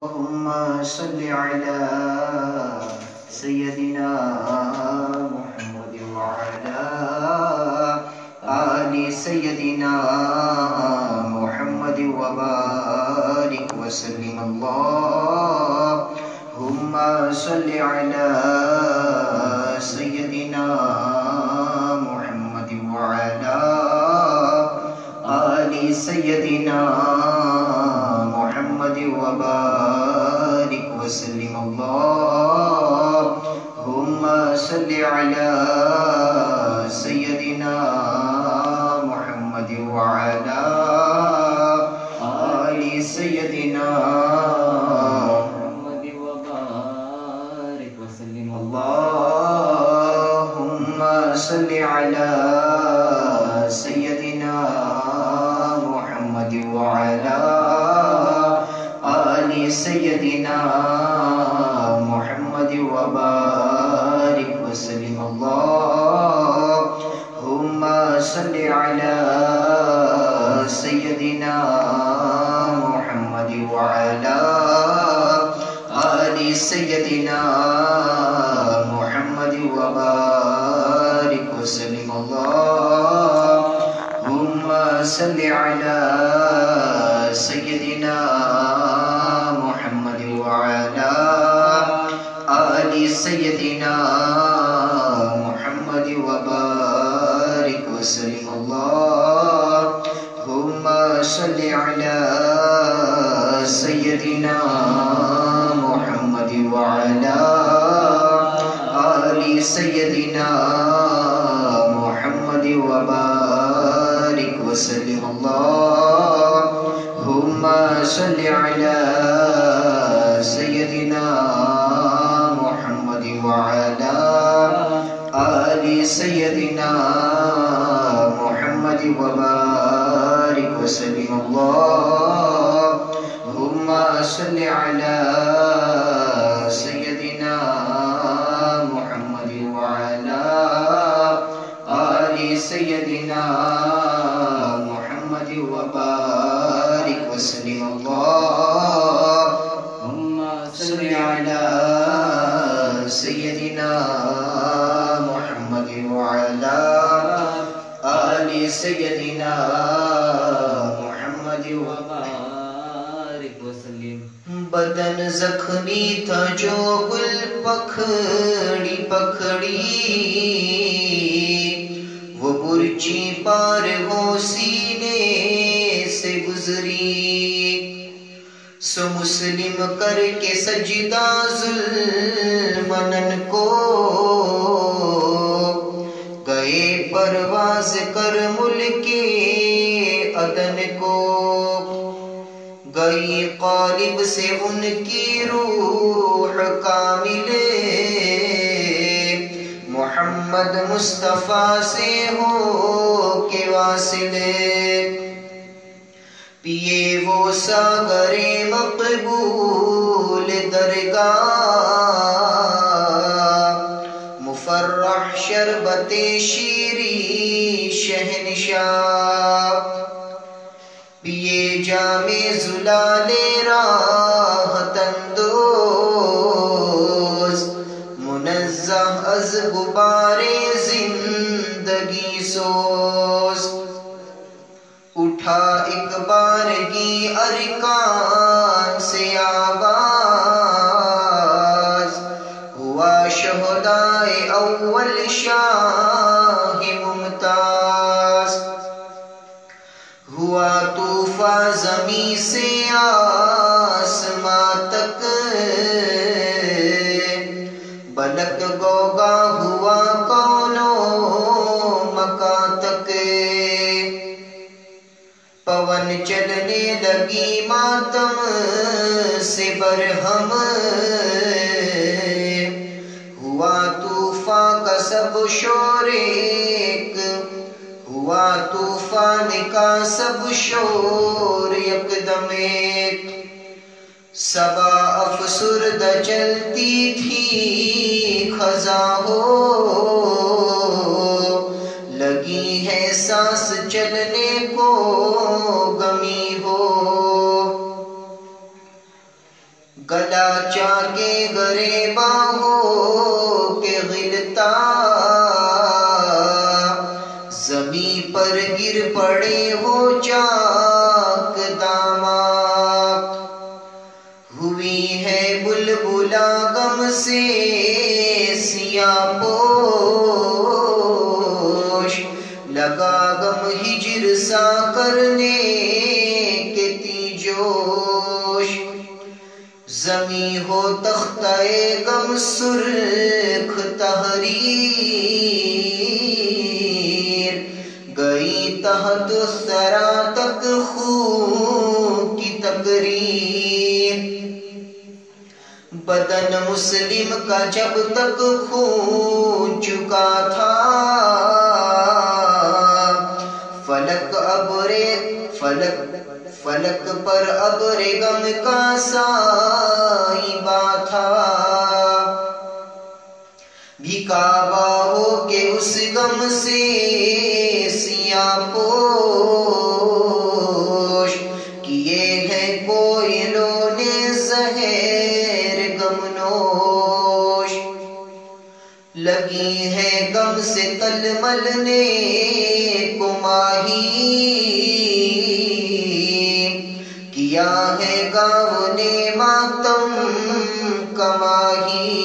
اللهم صل على سيدنا محمد وعلى آل سيدنا محمد وبارك وسلم اللهم صل على سيدنا محمد وعلى آل سيدنا محمد وبارك وسلم اللهم صل على سيدنا محمد وعلى آل سيدنا محمد وبارك وسلم اللهم صل على سيدنا محمد وعلى آل سيدنا محمد وبارك وسلم اللهم صل على سيدنا محمد وعلى آل سيدنا محمد وبارك وسلم اللهم صل على سيدنا محمد وعلى آل سيدنا محمد وبارك وسلم اللهم صل على سيدنا محمد وعلى آل سيدنا محمد وبارك وسلم اللهم صل على سيدنا محمد وعلى آل سيدنا محمد وبارك وسلم اللهم صل على سيدنا محمد وعلى آل سيدنا محمد وبارك وسلم اللهم صل على سيدنا محمد وعلى آل سيدنا محمد وبارك وسلم بدن زخمی تھا جو گل پکھڑی پکھڑی وہ برچی پار ہو سینے سے گزری سو مسلم کر کے سجدہ ظلمنن کو گئے پرواز کر ملک عدن کو گئی قالب سے ان کی روح کامل محمد مصطفیٰ سے ہو کے واصل پیے وہ ساغر مقبول درگاہ مفرح شربت شیری شہنشاہ پیے جام زلال راحت اندوز منزہ از غبار زندگی سوز اٹھا ایک بارگی ارکان سے آواز ہوا شہدائے اول شاہ ممتاز ہوا طوفان زمین سے آسماں تک بلک گوگا ہوا کونو مکان تک پون چلنے لگی ماتم سے برہم ہوا طوفان کا سب شور ایک ہوا طوفان کا سب شور یکدم ایک صبا افسردہ چلتی تھی خزاں ہو لگی ہے سانس چلنے کو غمی ہو گلا چاکے گریباں ہو کے غلطا زمیں پر گر پڑے ہو چاک داماد ہوئی ہے بلبلا غم سے سیاہ پوش لگا غم ہجر سا کرنے کے تیجوش زمیں ہو تختہ غم سرخ تحریر گئی تحت الثری تک خون کی تقریر بدن مسلم کا جب تک خون چکا تھا فلک پر ابر غم کا سائبہ تھا بھکاوا ہو کے اس غم سے سیاہ پوش کیے ہیں کوئلوں نے زہر غم نوش لگی ہے غم سے تل ملنے کو ماہی کیا ہے گاؤں نے ماتم کماہی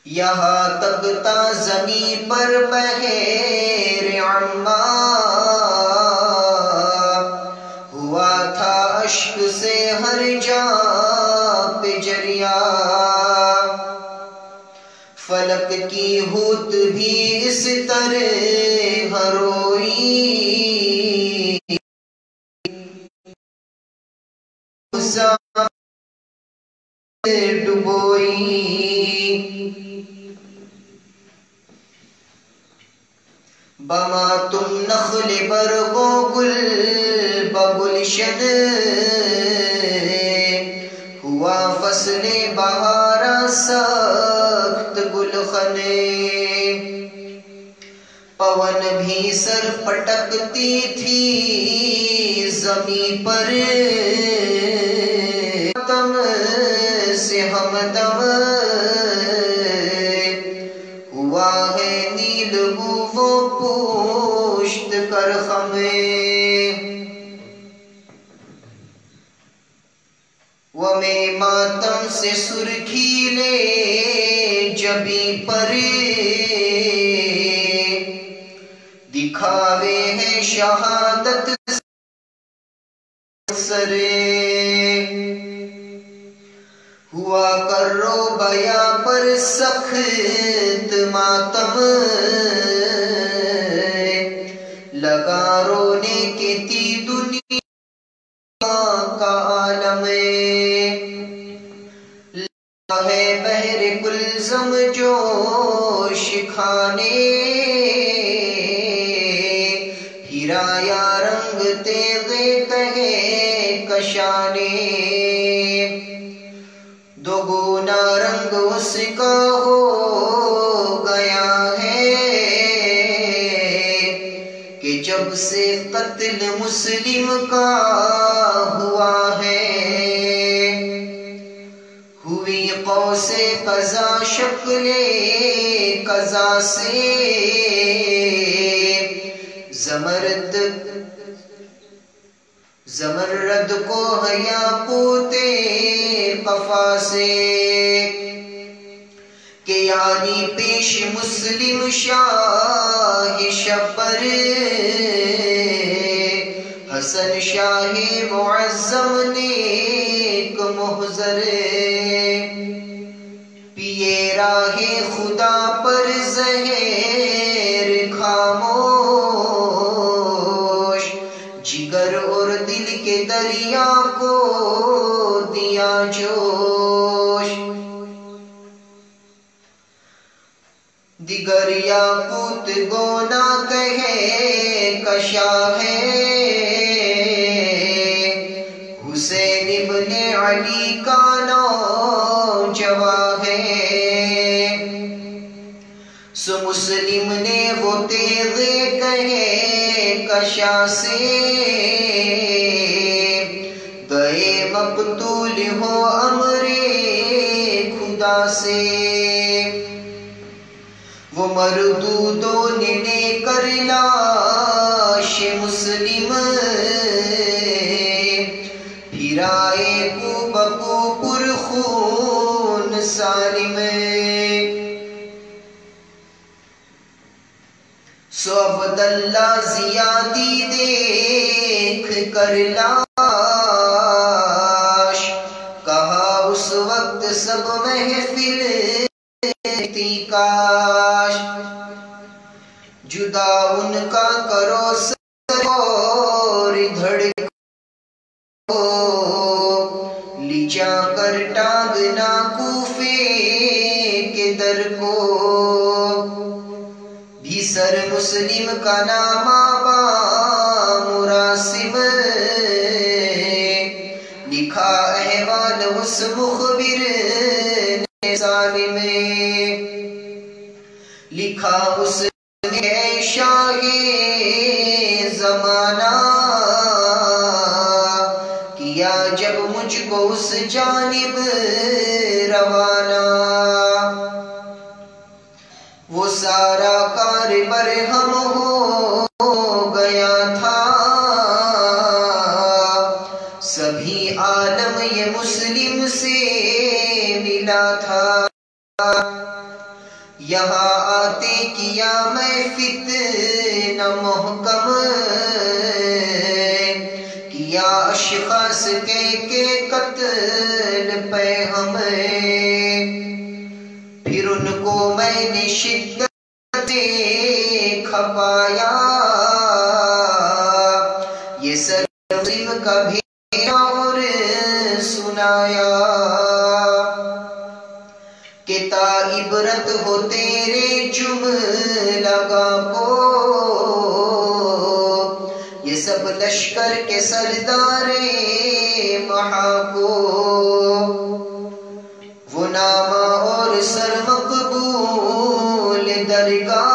یہاں تک تا زمین پر بہر عما ہوا تھا اشک سے ہر جاں پہ جریا فلک کی ہوت بھی اس طرح روئی ڈبوئی بما تم نخل برگو گل بگلشن ہوا فصل بہارا سخت گلخنے پون بھی سر پٹکتی تھی زمیں پر تم سے ہمدم ہوا ہے نیل وہ پوشت کر خمیں ومیں ماتم سے سرخی لے جبیں پر دکھاوے ہیں شہادت سرے ہوا کرو بیا پر سخت ماتم لگا رونے کے تی دنیا کا عالم ہے بحر کلزم جوش کھانے ہرایا رنگ تیغے کہے کشانے دو گنا رنگ اس کا ہو گیا ہے کہ جب سے قتل مسلم کا ہوا ہے ہوئی قوس قضا شکل قضا سے زمرد کو یاقوت قفا سے کہ یعنی پیش مسلم شاہ شبر حسن شاہ معظم نیک محضر پیے راہ خدا پر زہر خاموش جگر اور دل کے دریا کو دیا جوش دیگر یاقوت گونا کہے کشا ہے حسین ابن علی کا نوجواں ہے سو مسلم نے وہ تیغ کہے کہکشاں سے گئے مقتول ہو امر خدا سے، وہ مردودوں نے لے کر لاش مسلم پھرائے کو بکو پرخون سالم، سو عبداللہ زیادی دیکھ کر لاش، کہا اس وقت سب محفل تھی کاش، جدا ان کا کرو سر اور دھڑکو، لی جا کر ٹانگنا کوفے کے در کو، بھی سر مسلم کا نام آبا مراسم، لکھا احوال اس مخبر نے ظالم، لکھا اس نے شاہ زمانہ، کیا جب مجھ کو اس جانب روانہ، وہ سارا کار برہم ہو گیا تھا، سبھی عالم یہ مسلم سے ملا تھا، یہاں آتے کیا میں فتنہ محکم، کیا اشخاص کے قتل پہ ہمیں، پھر ان کو میں نے شدت سے کھپایا، یہ سر مسلم کا بھیجا اور سنایا، کہ تا عبرت ہو تیرے جملگاں کو، یہ سب لشکر کے سردار مہا کو، وہ نامہ اور سر مقبول درگاہ،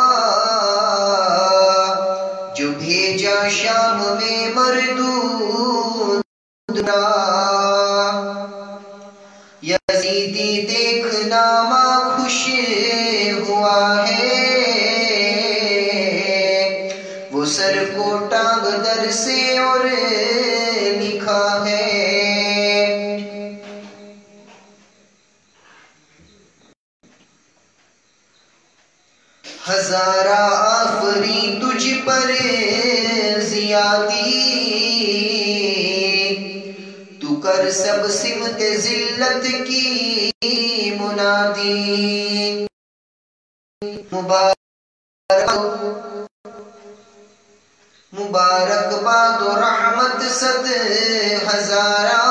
جو بھیجا شام میں مردود یزیدی دیکھ نامہ خوش ہوا ہے، وہ سر کو ٹانگ در سے اور لکھا ہے، ہزارہ آفری تجھ پر زیادی، تو کر سب سمت ذلت کی منادی، مبارک باد و رحمت صد ہزارہ،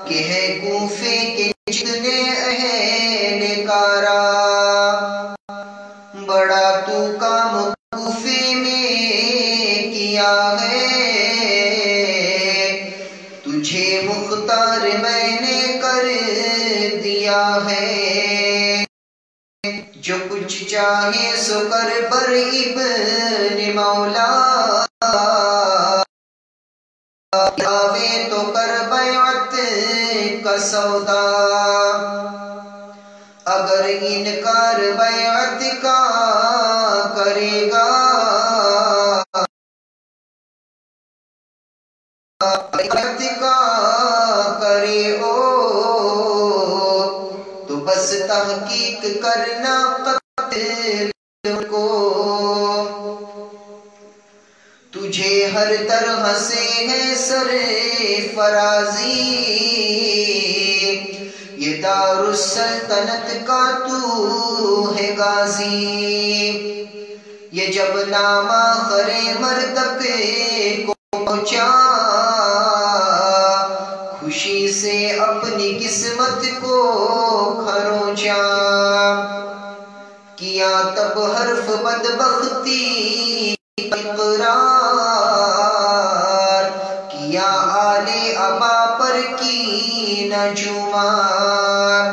کہ ہے کوفے کے جتنے اہل کارا، بڑا تو کام کوفے میں کیا ہے، تجھے مختار میں نے کر دیا ہے، جو کچھ چاہے سو کر بر ابن مولا، آوے تو کر بیعت کا سودا، اگر انکار بیعت کا کرے گا، بیعت کا کرے او، تو بس تحقیق کرنا قتل کو، تجھے ہر طرح سے ہے سر فرازی، یہ دار السلطنت کا تو ہے غازی، یہ جب نامہ خرے مردک کو پہنچا، خوشی سے اپنی قسمت کو کھروچا، کیا تب حرف بدبختی اقرار، کیا آل ابا پر کی نجومار،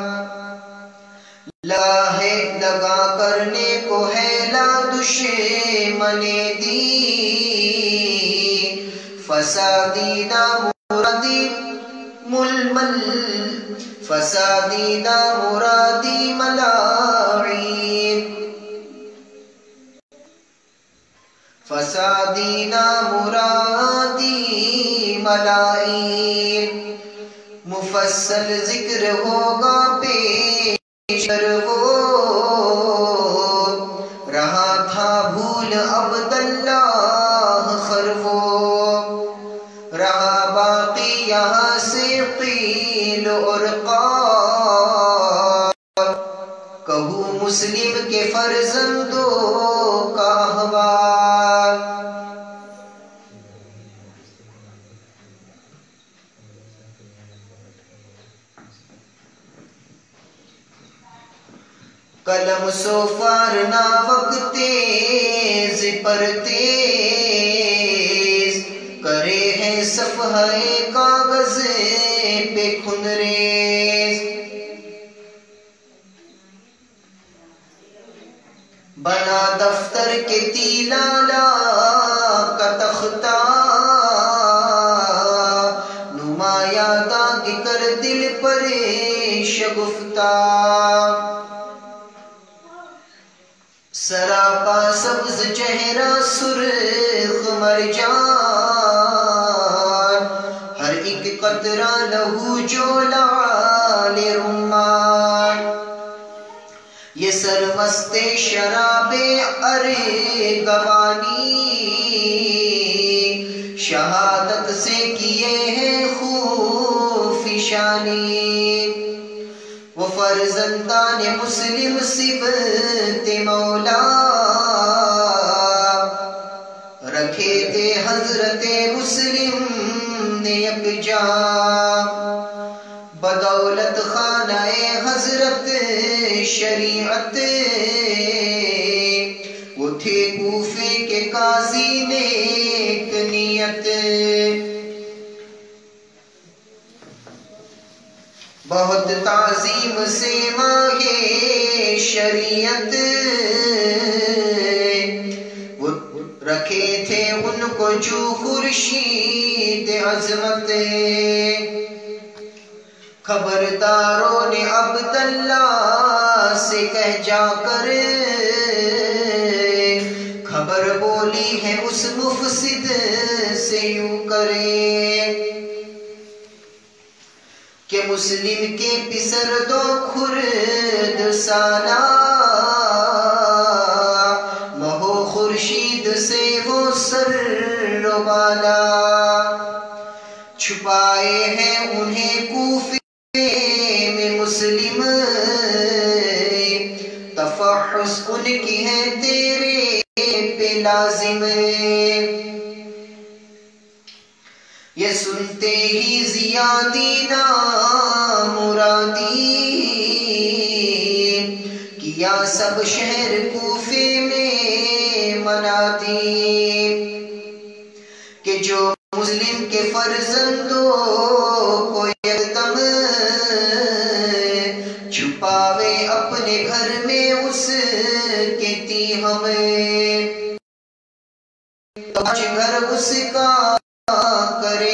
لگا کرنے کو ہے لا دشمن دین فسادیدہ مرادی ململ فسادیدہ مرادی ملاعین فسادیدہ مرادی ملاعین مفصل ذکر ہوگا پیشتر وہ رہا تھا بھول عبداللہ خرو رہا باقی یہاں سے قیل اور قال کہوں مسلم کے فرزندوں کا احوال قلم سوفار ناوک تیز پر تیز کرے ہیں صفحہ کاغذ پہ خنریز بنا دفتر کے تیلالا کا تختہ نمایاں داغ کر دل پر شگفتہ سراپا سبز چہرہ سرخ مرجان ہر ایک قطرہ لہو جو لعال رمان یہ سرمست شراب ارغوانی شہادت سے کیے ہیں خوف شانی وہ فرزندان مسلم صبت مولا رکھے تھے حضرت مسلم نے یکجا بدولت خانہ حضرت شریعت وہ تھے کوفے کے قاضی نیک نیت بہت تعظیم سے مانگے شریعت وہ رکھے تھے ان کو جو خورشید عظمت خبرداروں نے عبداللہ سے کہہ جا کر خبر بولی ہے اس مفسد سے یوں کرے کہ مسلم کے پسر دو خرد سالہ مہو خورشید سے وہ سر و بالا چھپائے ہیں انہیں کوفے میں مسلم تفحص ان کی ہے تیرے پہ لازم یہ سنتے ہی زیادینا مرادی کیا سب شہر کوفے میں منادی کہ جو مسلم کے فرزندوں کو یکدم چھپاوے اپنے گھر میں اس کے تیہم آج گھر اس کا کرے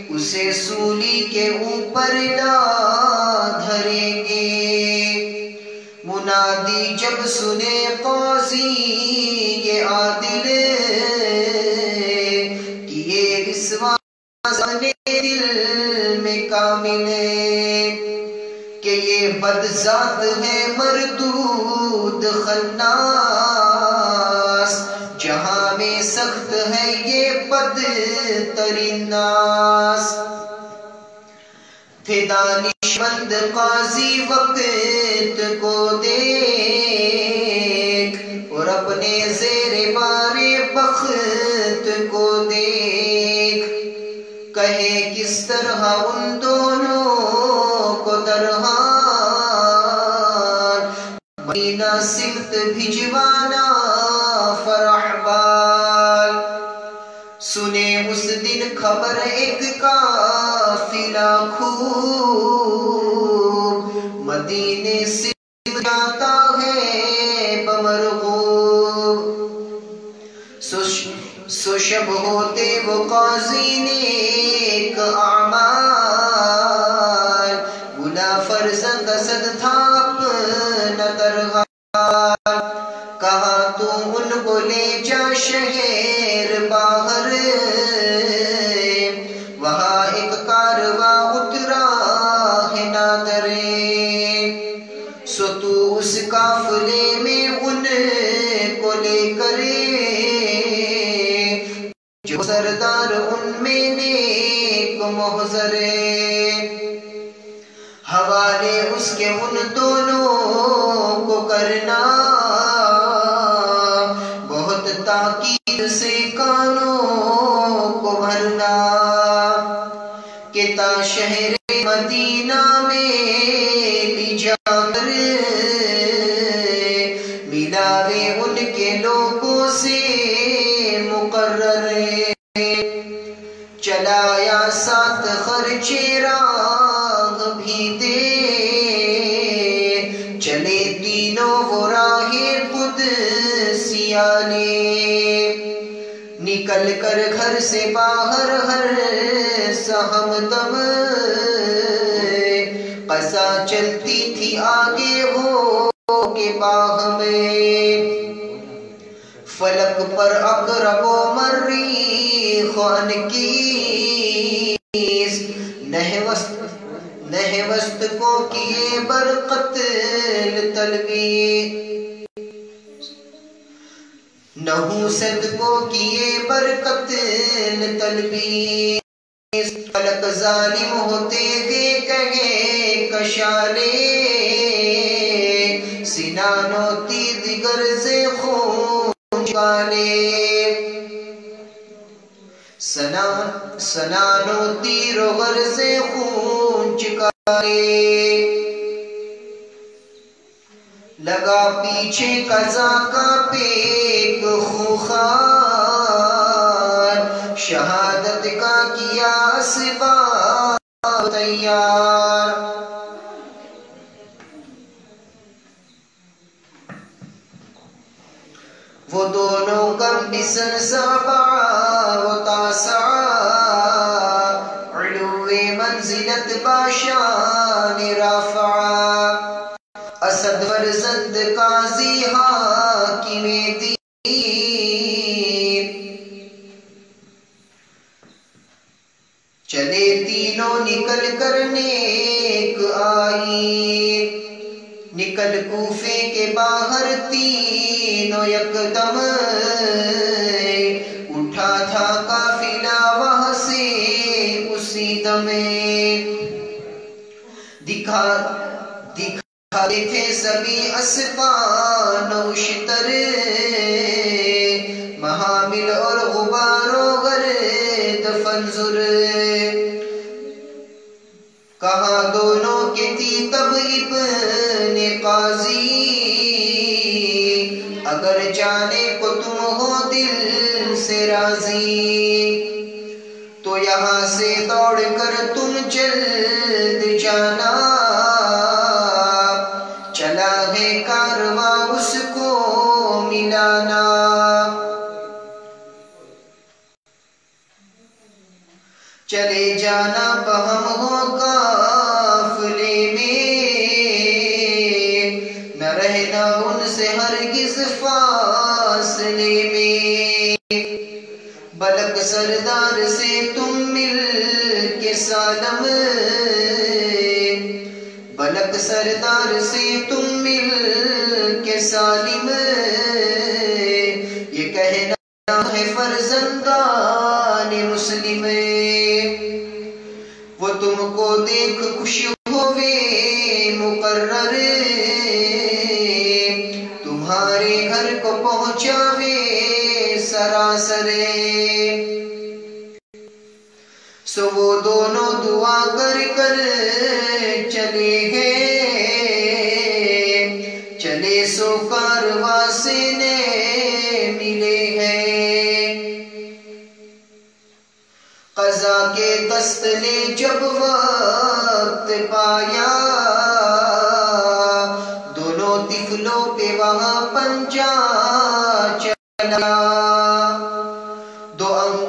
اسے سولی کے اوپر نہ دھریں گے منادی جب سنے قاضی یہ عادل کہ یہ رسوان دل میں کامل کہ یہ بدذات ہے مردود خناس جہاں میں سخت ہے یہ بدترین ناس تھے دانشمند قاضی وقت کو دیکھ اور اپنے زیر بار بخت کو دیکھ کہے کس طرح ان دونوں کو درہان مدینہ سمت بھجوانا فرح بال سنے اس دن خبر ایک قافلہ خوب مدینے سے جاتا ہے سو شب ہوتے وہ قاضی نیک اعمال، بلا فرزند اسد تھا اپنا ترغار، کہا تو ان کو لے جا شہر باہر، وہاں ایک کارواں اترا ہے نادرے، سو تو اس قافلے میں ان کو لے کرے، جو سردار ان میں نیک محضرے، حوالے اس کے ان دونوں کو کرنا، بہت تاکید سے کانوں کو بھرنا، کہ تا شہر مدینہ میں لی جا کر، ملاوے ان کے لوگوں سے مقرر، چلایا ساتھ خرچے راہ بھی دے، چلے تینوں وہ راہ قدسیہ لے، نکل کر گھر سے باہر ہر سہم دم، قضا چلتی تھی آگے ہو کے باہم، فلک پر اقرب و مریخ و انکیس، نہوست کو کیے بر قتل طلبی، نحوست کو کیے بر قتل طلبی، فلک ظالم ہوتے گئے کہے کشالے، سنان و تیر غرض خون چکالے، سنان و تیر غرض خون چکالے، لگا پیچھے قضا کا پیک خوخار، شہادت کا کیا اسباب تیار، وہ دونوں کم بسن سبع و تاسع، علو منزلت باشان رافع، اسد فرزند قاضی حاکم دین، چلے تینوں نکل کر نیک آئین، نکل کوفے کے باہر تینوں یکدم، اٹھا تھا قافلہ وہاں سے اسی دم، دکھاتے تھے سبھی اسبان و شتر، محامل اور غبار و غرد فنظر، کہاں دونوں کے تھی تب ابن قاضی، اگر جانے کو تم ہو دل سے راضی، تو یہاں سے دوڑ کر تم جلد جانا، چلا ہے کارواں اس کو ملانا، چلے جانا بہم ہو قافلے میں، نہ رہنا ان سے ہرگز فاصلے میں، بلک سردار سے تم مل کے سالم، بلک سردار سے تم مل کے سالم، یہ کہنا ہے فرزندان مسلم، وہ تم کو دیکھ خوش ہوئے مقرر، تمہارے گھر کو پہنچاوے سراسر، سو وہ دونوں دعا کر کر چلے ہیں، چلے سو کارواں سے ملے ہیں، قضا کے دست نے جب وقت پایا، دونوں طفلوں پہ وہاں پنجہ چلا،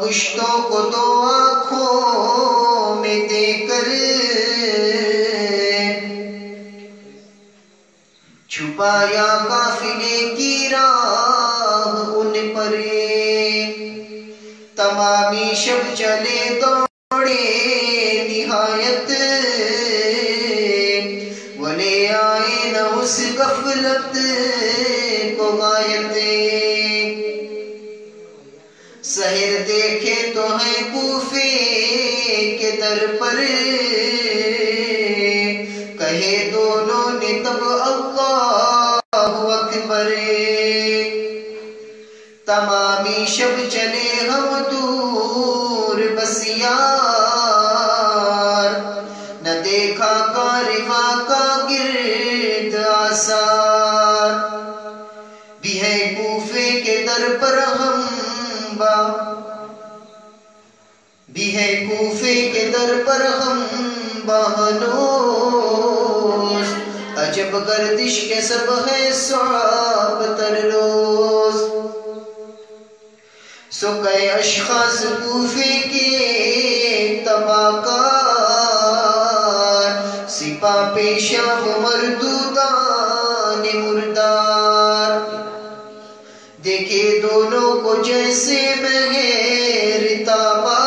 پشتوں کو تو آنکھوں میں دے کر چھپایا قافلے کی راہ ان پر، تمامی شب چلے دوڑے نہایت، ولے آئے نہ اس غفلت کو غایت۔ سحر دیکھے تو ہیں کوفے کے در پر، کہے دونوں نے تب اللہ اکبر۔ تمامی شب چلے ہم دور بسیار، نہ دیکھا کارواں کا گرد آثار۔ بھی ہے کوفے کے در پر ہم بھی ہے کوفے کے در پر ہم بہنوز، عجب گردش کے سب ہے صعب تر روز۔ سو کئی اشخاص کوفے کے تباہ کار، سپاہ پیشہ و مردودان مردار، دیکھے دونوں کو جیسے مہر تابا،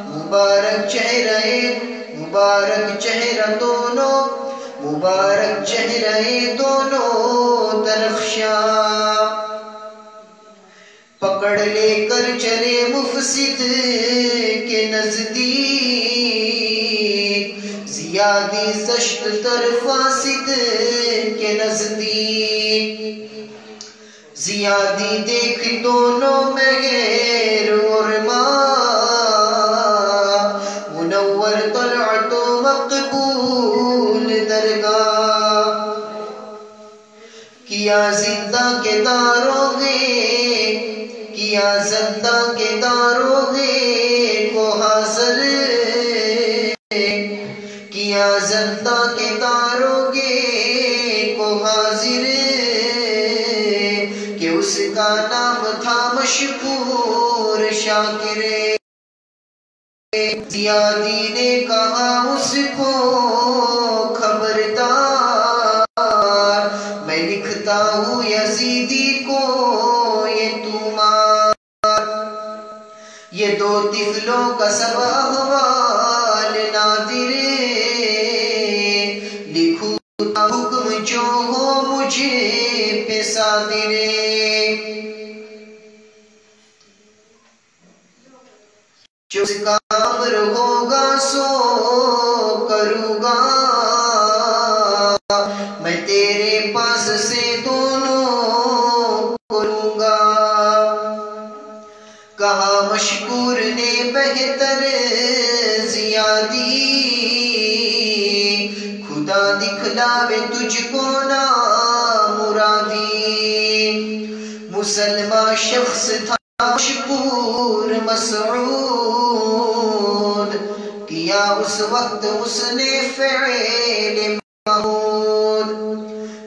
مبارک چہرہ دونوں، مبارک چہرہ دونوں درخشاں۔ پکڑ لے کر چلے مفسد کے نزدیک، زیادی زشت تر فاسد کے نزدیک۔ زیادی دیکھ دونوں مہر اور منور طلعت و مقبول درگاہ۔ کیا زندہ کے داروغے، کیا زندہ کے داروغے کو حاضر، کیا زندہ کے داروغے کو حاضر، کہ اس کا نام تھا مشکور شاکر۔ زیادی نے کہا اس کو خبردار، میں لکھتا ہوں یزیدی کو یہ تمہار، یہ دو طفلوں کا سب احوال نادر، لکھوں حکم جو ہو مجھے پہ صادر۔ جو اس کا امر ہوگا سو کروں گا، میں تیرے پاس سے دونوں کروں گا۔ کہا مشکور نے بہتر زیادی، خدا دکھلاوے تجھ کو نا مرادی۔ مسلمان شخص تھا مشکور مسعود، کیا اس وقت اس نے فعل محمود،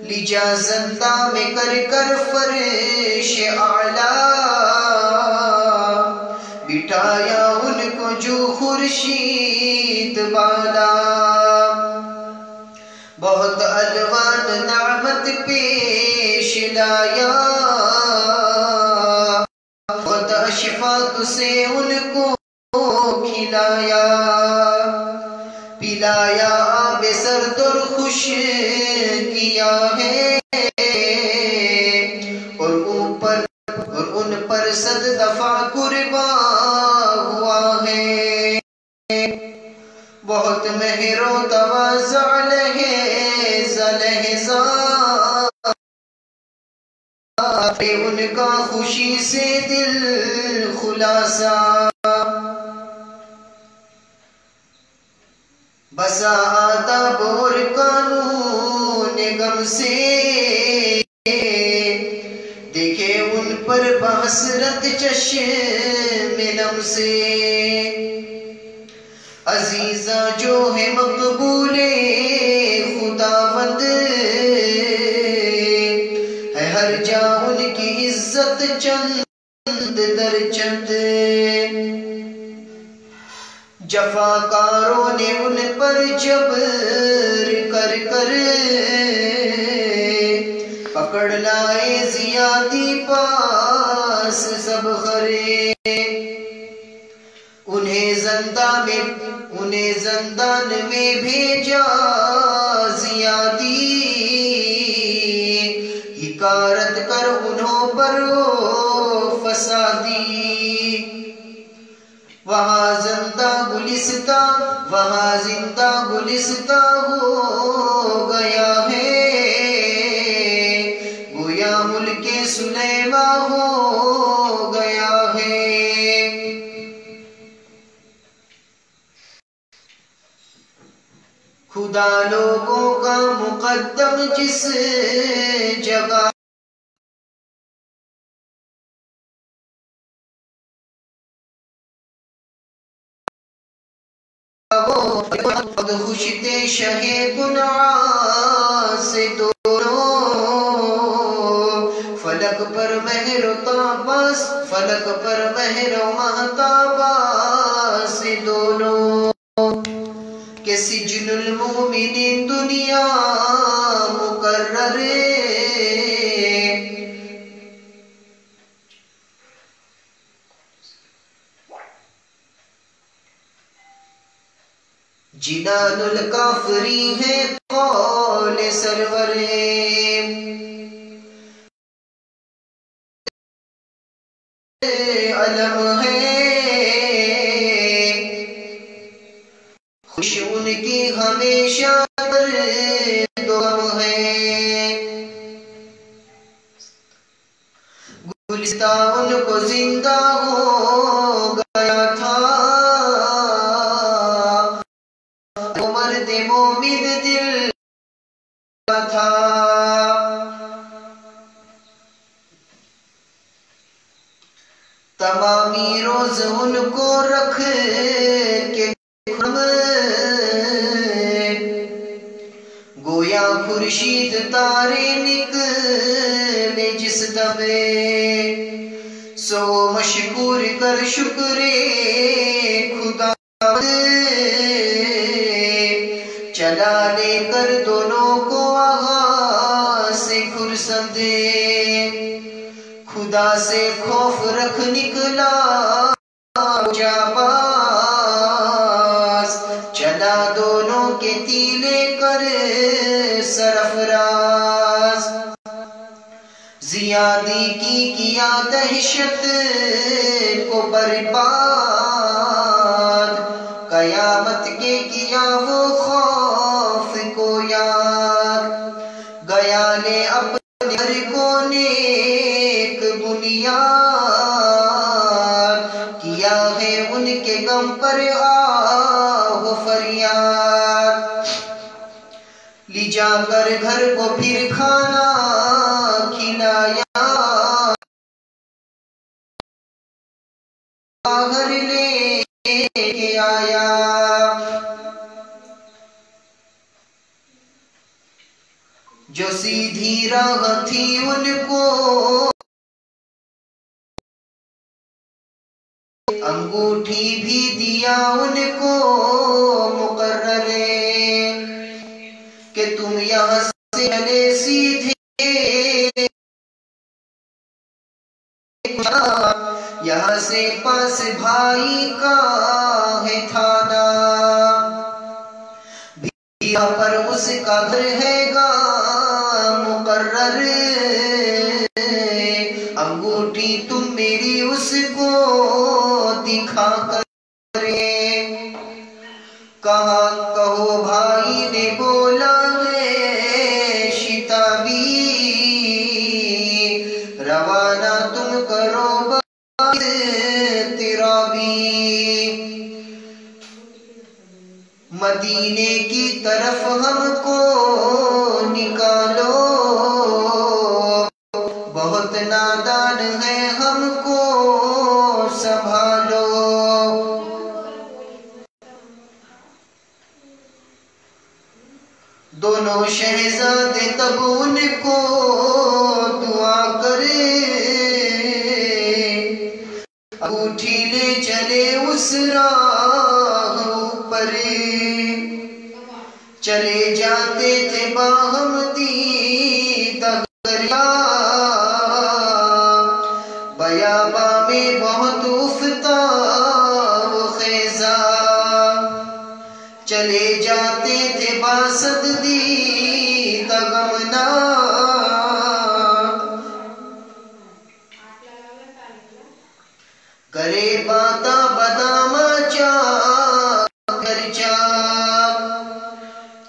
لجا زندہ میں کر کر فرش اعلیٰ، بٹھایا ان کو جو خورشید بالا۔ بہت الوان نعمت پیش لایا، بہت اشفاق سے ان کو کھلایا، پلایا آب سرد اور خوش کیا ہے، اور ان پر صد دفعہ قربان ہوا ہے۔ بہت مہر و تواضع لہذا ان کا خوشی سے دل خلاصہ۔ بسا آداب اور قانون غم سے، دیکھے ان پر بحسرت چشم نم سے۔ عزیزہ جو ہے مقبول خداوند، ہے ہر جا ان کی عزت چند در چند جفاکاروں نے ان پر جبر کر کر پکڑ لائے زیادی پاس سب خرے انہیں زندان میں بھیجا زیادی حکارت کر انہوں پر فسادی وہاں زندہ گلستہ ہو گیا ہے گویا ملک سلیمان ہو گیا ہے خدا لوگوں کا مقدم جس جگہ خوشتے شہ گناہ سے دونوں فلک پر مہر و مہتاب سے دونوں کہ سجن المومنین دنیا مقرر جنان الکافری ہے قول سرور علم ہے خوش ان کی ہمیشہ دم ہے گلستہ ان کو زندہ ہو گیا تھا مرد مومن دل کا تھا تمامی روز ان کو رکھ کے گویا خورشید تارے نکلے جس دمے سو مشکور کر شکر خدا چلا لے کر دونوں کو وہاں سے خرسند خدا سے خوف رکھ نکلا جا پاس چلا دونوں کے تیلے کر سرفراز زیادی کی کیا دہشت کو برباد قیامت کے کیا وہ خوف کو یاد گیا لے اپنے گھر کو نیک بنیاد کیا ہے ان کے غم پر آہ فریاد لی جا کر گھر کو پھر کھانا کھلایا باہر لے کے آیا جو سیدھی راہ تھی ان کو انگوٹھی بھی دیا ان کو مقرر کہ تم یہاں سے چلے سیدھے یہاں سے پاس بھائی کا ہے تھانہ بھیا پر اس کا گھر ہے گا مقرر انگوٹھی تم میری اس کو دکھا کر کہا کہو بھائی نے بولا ہے شتابی روانہ تم کرو تیرابی مدینے کی طرف ہم کو نکالو بہت نادان ہے ہم کو سنبھالو دونوں شہزادے تب ان کو دعا کرے اٹھی لے چلے اس راہ پر چلے جاتے تھے باہم دیدہ دریا بیابا میں بہت افتاو خیزہ چلے جاتے تھے باسد دیدہ غمناک کرے باتا بداما چاک گھر چاک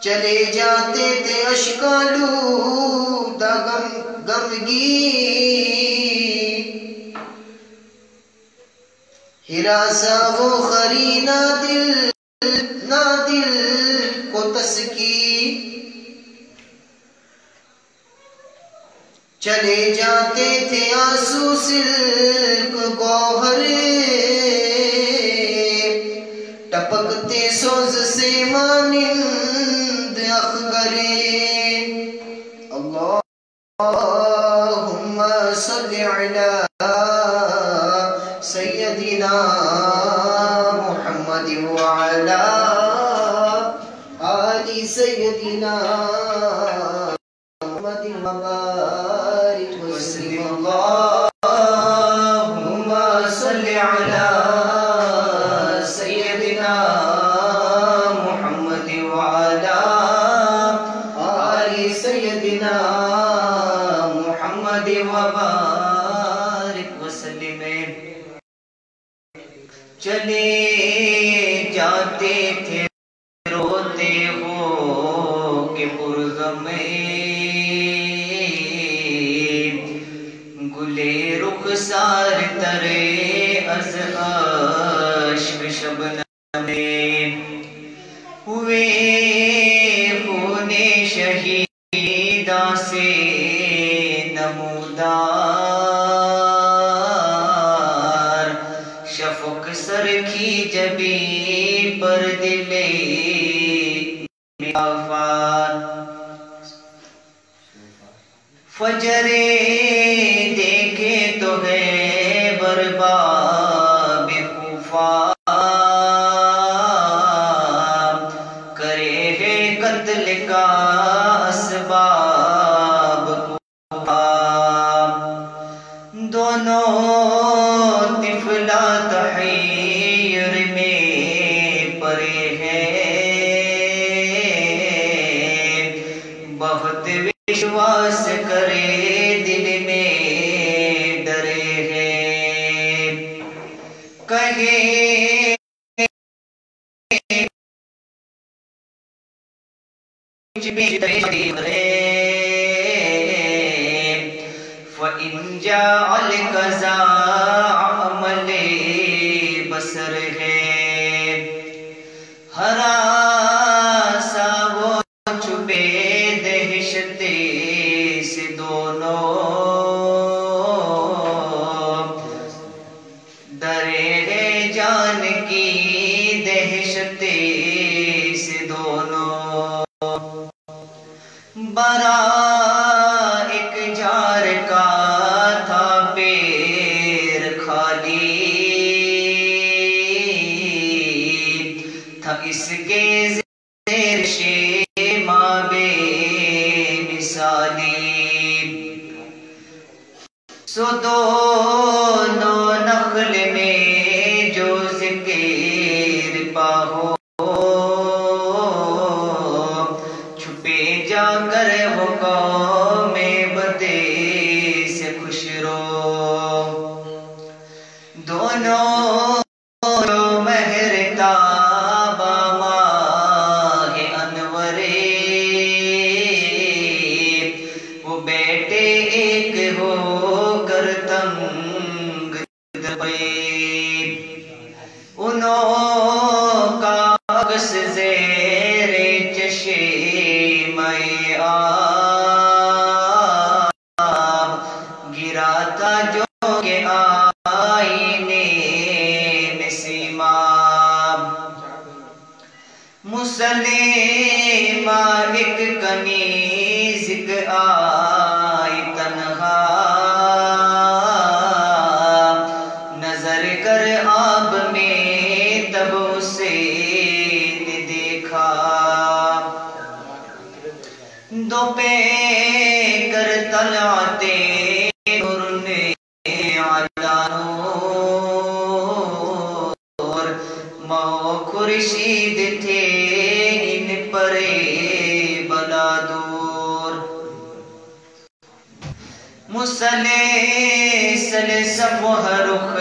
چلے جاتے تھے اشکالودہ غمگی ہراسا وہ خری نہ دل کو تسکی چلے جاتے تھے آنسو سلک گوہر ٹپکتے سوز سے مانند اخگرے اللہم صلی علی سیدنا محمد وعلا آل سیدنا محمد وبارک وسلم اللہم صلی علی سیدنا محمد وعلا آل سیدنا محمد وبارک وسلم چلے جاتے تھے روتے ہو کہ پرغم گلے رخسار ترے از عشق شبنم ہوئے خون شہیداں سے نمودار شفق سر کی جبی پر دلے آفات فجر دیکھے تو ہے برباب کوفہ کرے ہے قتل کا اسباب کوفہ دونوں طفلا تحیر میں پرے ہیں بہت وشواس کرے دل میں ڈرے ہیں کہے فَإِنْ جَاءَ الْقَضَاءُ عَمَلِ بصر ہے ہراسا وہ چھپے دہشت سے دونوں ڈرے ہیں جان کی دہشت سے دونوں برا ایک جار کا تھا پیر خالی تھا اس کے زیر شیما بے مثالی سو دونوں نخل میں جو ذکر پاہو چھپے جا کر وہ قوم بدے سے خوش رو دونوں مہر تابا ماہ انور وہ بیٹے ایک ہو کر تنگ دبے انہوں کاغذ زیر چشمہ آب گرا تھا جو کہ آئینے میں سیماب مسلمہ ایک کنیز آئی تنہا نظر کر سلسل صفح رخ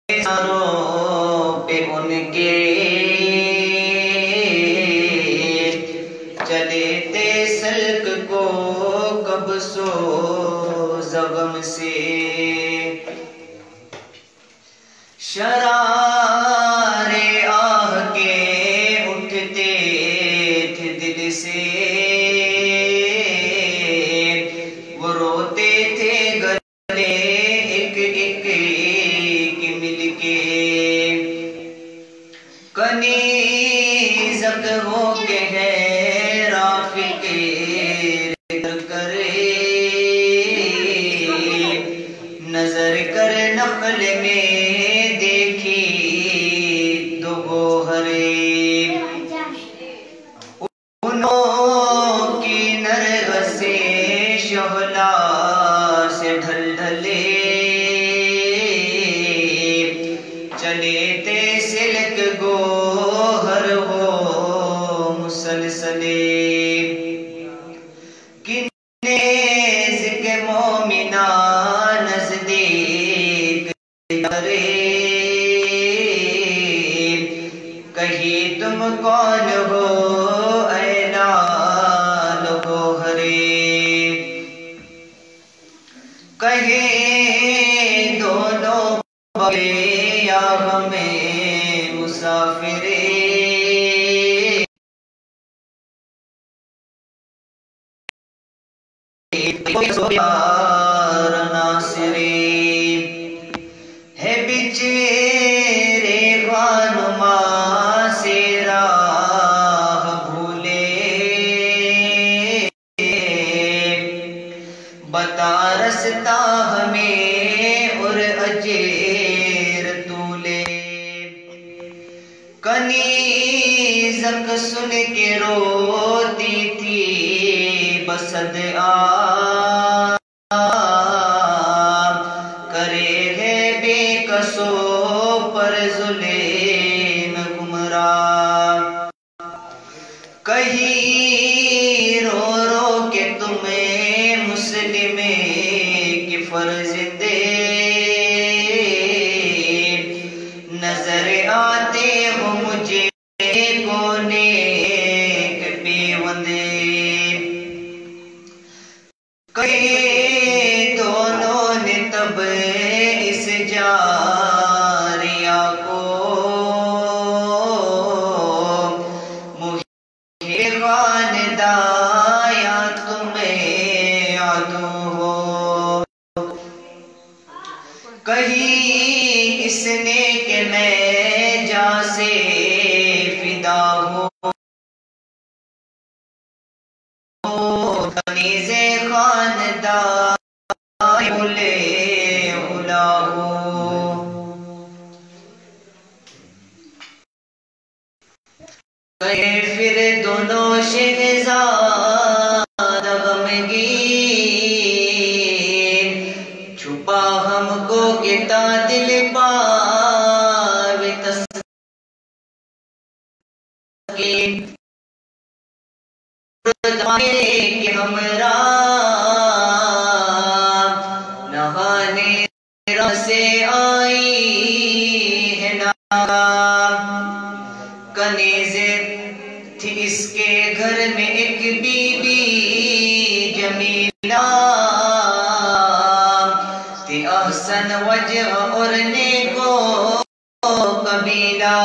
ساروں پہ ان کے چلے تے سلک کو کب سو زغم سے شرار آہ کے اٹھتے تھے دل سے وہ روتے تھے گلے ایک ایک مل کے کنیزک ہو کے ہے رافق کرے نظر کر نخل میں دیکھی دو گوہرے انہوں کی نرگسیں شعلہ سے ڈھل ڈھلے چلے تے سلک گوہر ہو مسلسلے کنیز کے مومنان نزدیک کرے کہیں تم کون ہو اے لال گوہرے کہیں دونوں بغے یا ہمیں مسافرے ناصرے ہے بچیرے غانما سے راہ بھولے بتا رستا ہمیں اور اجیر تولے کنیزک سن کے روتی تھی بسد کرے ہے بے کسو پر ظلم گمراہ کہیں رو رو کے تمہیں مسلم کی فرض دے نظر آتے ہو مجھے کو نیک پیوندے کہیں دونوں نے تب اس جاریہ کو مجھے خاندان یا تمہیں عدو ہو کہیں اس نے کہ میں جا سے فدا ہوں کنیز خاندان بولے خلا ہو کہیں پھر دونوں شہزاد غمگین چھپا ہم کو کتا دل پاوے تسکین کہ ہمراہ نہانے سے آئی ہے ناکام کنیز تھی اس کے گھر میں ایک بی بی جمیلہ تھی احسن وجہ اور نیکو قبیلہ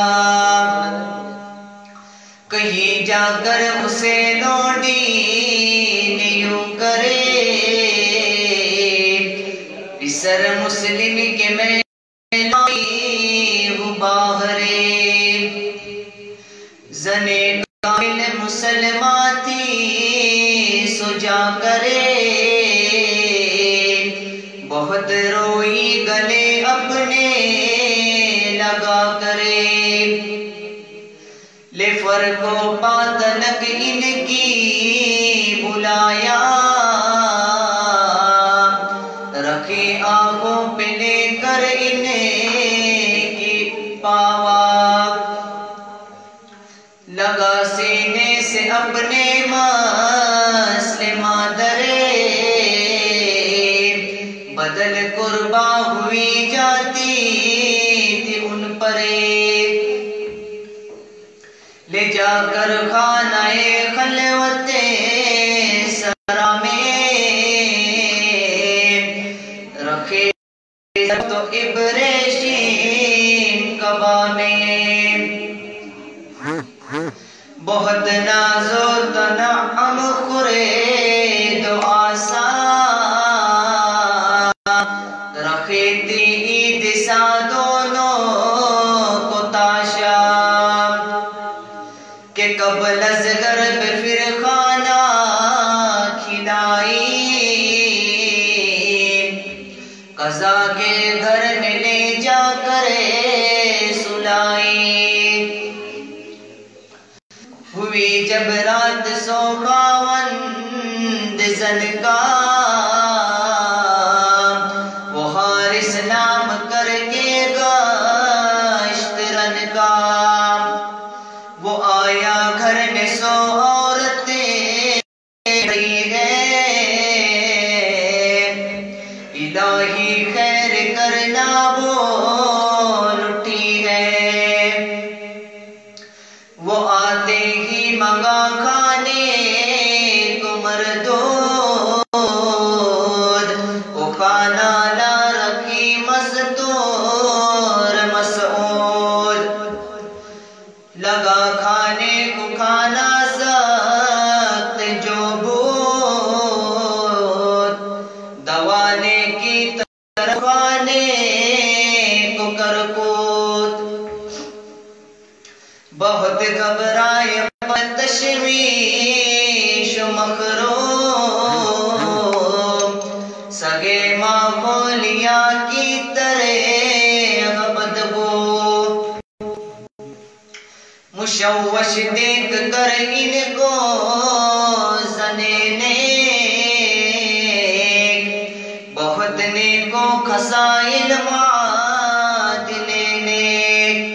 کہیں جا کر اسے لوٹی نیوں کرے پسر مسلم کے میں لائی ہوں باہرے زنے کامل مسلمان تھی سو جا کرے بہت روئی گلے اپنے لگا کرے لے فر کو پاتنک ان کی بلایا رکھے آنکھوں پہ لے کر ان کی پاوا لگا سینے سے اپنے مسلمہ درے بدل قربا ہوئی جاتی تھی ان پر لے جا کر خانہ خلوت سرا میں رکھے تو ابریشین کعبہ میں بہت ناز و تنعم خورید و آسان رکھے تھی عید سا دونوں کو تاشا کہ قبل از غرب پھر خانہ کھلائی قضا کے گھر میں لے جا کر سلائی ہوئی جب رات سو خاوند زن کا وہ حارث نام کر کے گشت رن کا وہ آیا گھر میں سو عورتیں رہی ہے الہی خیر کرنا بول اٹھی ہے وہ آتے ہی منگا کھانے کو مردود وہ کھانا لا رکھی مستور مسعود لگا کھانے کو کھانا سخت جو بود دوانے کی طرف کھانے کو کرکوت بہت گھبرائے تشویش و مخروم سگے ماحولیا کی طرح بدبو مشوش دیکھ کر ان کو زنے نیک بہت نیکو خسائل معادلے نیک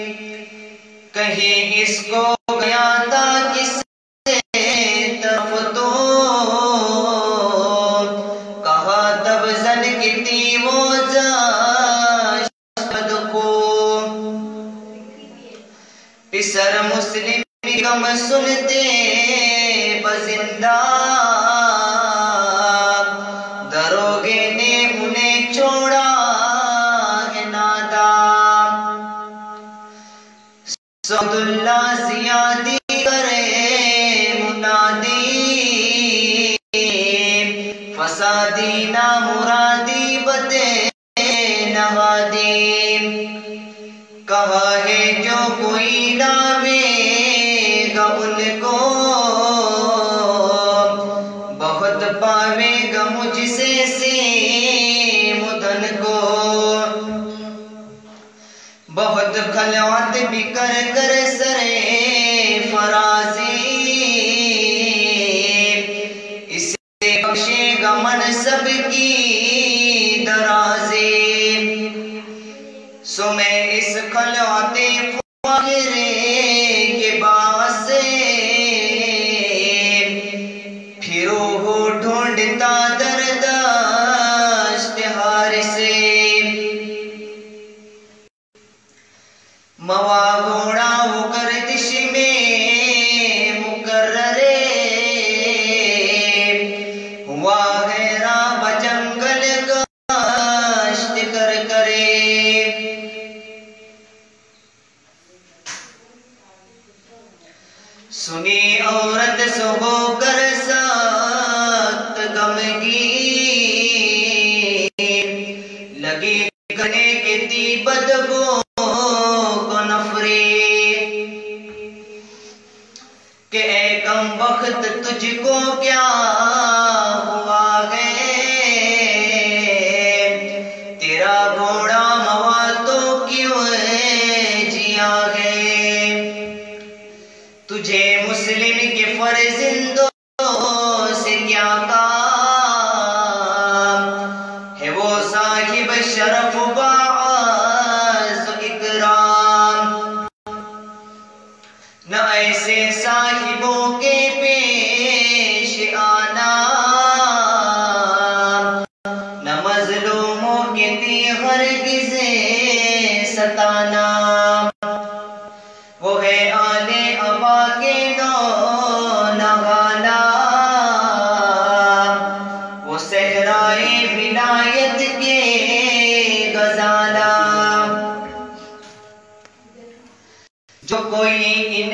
کہیں اس کو گیا تھا کس طرف تو کہا تب زن کی تھی وہ زاشد کو پسر مسلم غم سنتے بزندہ دروگے نے انہیں چھوڑا ہے نادام سعد اللہ زیادی کرے منادی فسادی نامرادی بدے نوادی کہا ہے جو کوئی لاوے گا ان کو بہت پاوے گا مجھ سے مدن کو بہت خلوت بھی کر کر سرے فرازی اسے بخشے گا منصب کی درازی سو میں اس خلوت فقرے کے باعث پھرو ہو ڈھونڈتا درداشت حارث موا گھوڑا ہو گردش میں مقررے ہوا ہے راہ بجنگل گشت کر کرے سنی عورت سو ہو کر سخت غمگین لگی گنے کے تی بدبو کو نفری کہ اے کم وقت تجھ کو کیا ہوا ہے تیرا گھوڑا موا تو کیوں جیا ہے تجھے مسلم کے فرزندوں سے کیا کام ہے وہ صاحب شرف و باعث و اکرام نہ ایسے صاحبوں کے پیش آنا نہ مظلوموں تھی ہرگز ستانا، وہ ہے آل ابا کے نوالا، وہ صحرائے ولایت کے غزالہ۔ جو کوئی ان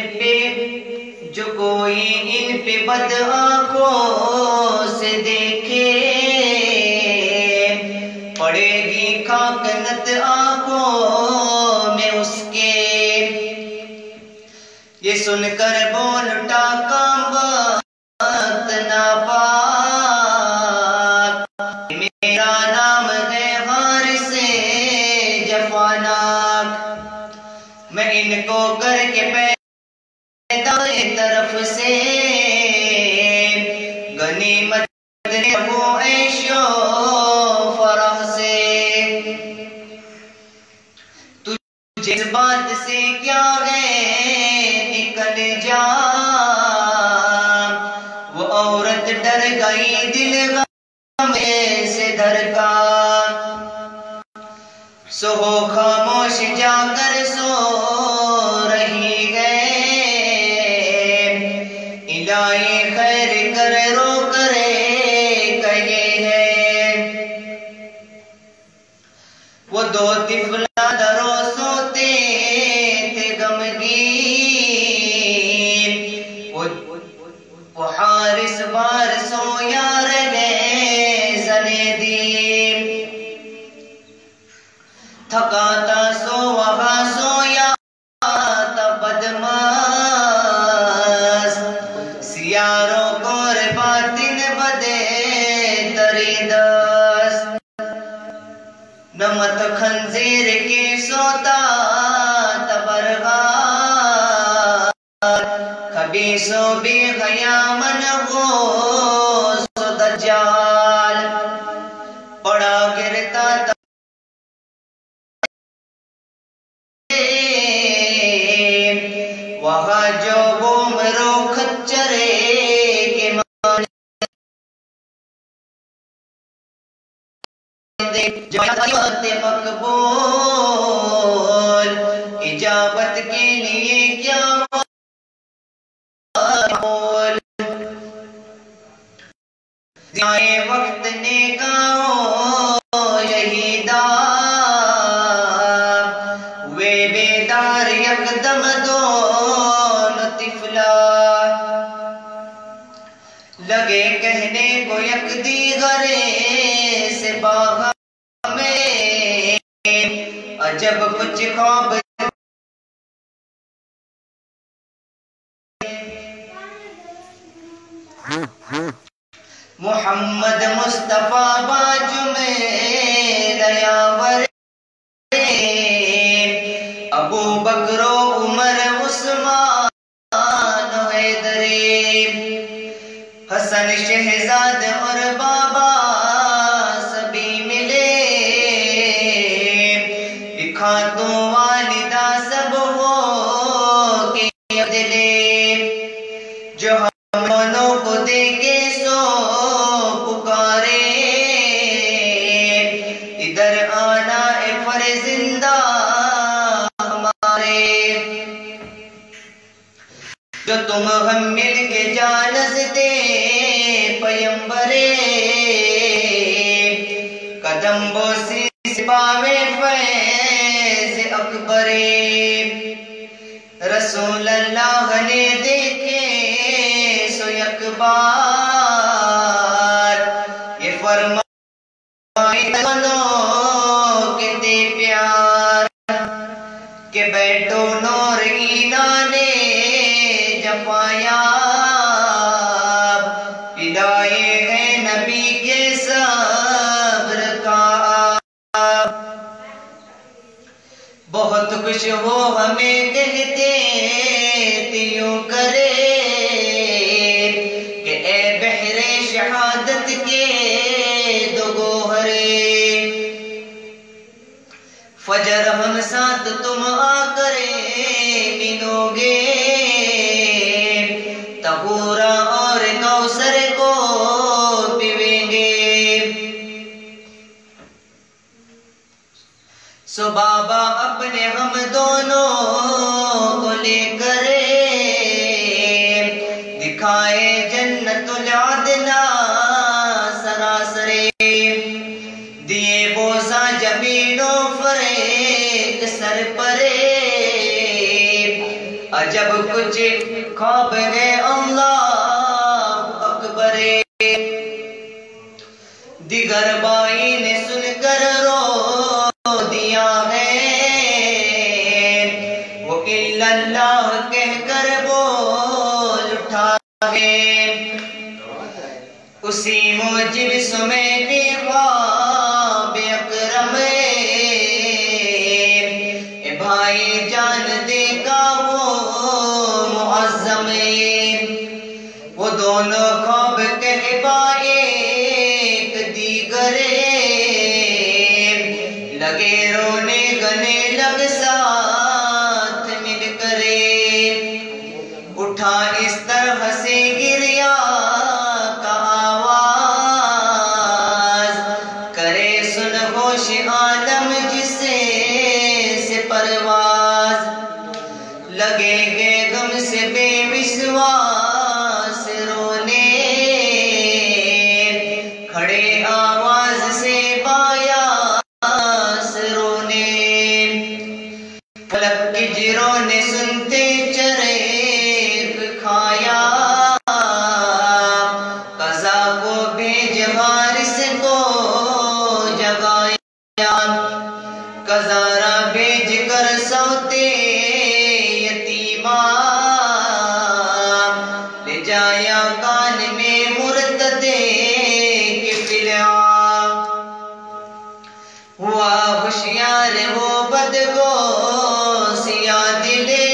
پہ بد آنکھوں سے دیکھے، پڑے گی خاکنت آنکھوں میں اس کے۔ یہ سن کر بول اٹھا کامبخت ناپاک، میرا نام ہے حارث جفاناک، میں ان کو کر کے پیدا طرف سے غنیمت وہ عیش و فرح سے۔ تجھے اس بات سے کیا ہے نکل جا، وہ عورت ڈر گئی دل غم سے دھڑکا، سو ہو خاموش جا کر سو رہی ہے، الہی خیر کر رو کرے کہے ہے۔ وہ دو طفلہ درو سوتے تھے غمگین، وہ حارث بار سویا رہے زنے دین، تھکا تھا سو وہاں سویا تھا بدمست، سیاروں گور باطن بدے تری دست، نمت خنزیر کے سوتا تھا برغار، خبیث و بے حیا منحوس و دجال، پڑا گرتا تھا وہاں جو بوم رو کھچرے کے ماندے، جماعت مقبول اجابت کے لیے کیا مقبول، ضیائے وقت نے گاؤں یہیدہ، ہوئے بیدار یکدم دونوں طفلا، لگے کہنے کو یک دیگر سے باہم میں، عجب کچھ خواب محمد مصطفیٰ باج میں نیاور، ابو بکر و عمر عثمان و حیدر، حسن شہزاد اور بابا سبھی ملے، خاتون والدہ سب ہو کے عدلے، جو ہم دونوں کو دیکھے سو پکارے، ادھر آنا اے فرزندہ ہمارے، جو تم ہم مل کے جانس دے پیمبرے، قدم بوسی سباوے فیض اکبرے، رسول اللہ نے دیکھے سو یک بار، یہ فرمائے دونوں کے تے پیار، کہ بیٹھو نور ایمان جفایاب، پلائے ہے نبی کے صبر کا آب، بہت خوش ہو ہمیں کہتے تیوں کرے، کہ اے بحر شہادت کے دو گوہرے، فجر ہم ساتھ تم آ کرے ملو گے، طہورا اور کوثر کو پیویں گے، سو بابا اپنے ہم دونوں کو لے کر دکھائے جنت العدنا سراسرے، دیے بوسا زمینوں فرے سر پرے، عجب کچھ خواب ہے اللہ اکبر۔ دیگر بائی نے سن کر رو دیا ہے، وہ الا اللہ کہہ کر بول اٹھا ہے، اسی موجب سمیٹی خواب اکرم، بھائی جان دے گا وہ معظم، وہ دونوں خواب کہہ پائے ایک دیگر، لگے رونے گنے لگ ساتھ مل کر، اٹھا اس طرح سے گریا کا آواز، کرے سن ہوش عالم جسے سے پرواز، لگے گے غم سے بے وشواس رونے، کھڑے آواز سے بایاس رونے، فلک کی جروں نے سنتے چریک کھایا، قضا کو بھیج حارث کو جگایا، قضارہ بھیج کر سوتے یتیمہ، لے جایا کان میں مرتدے کے فلعا، ہوا ہوشیار وہ بدگو سیا دلے،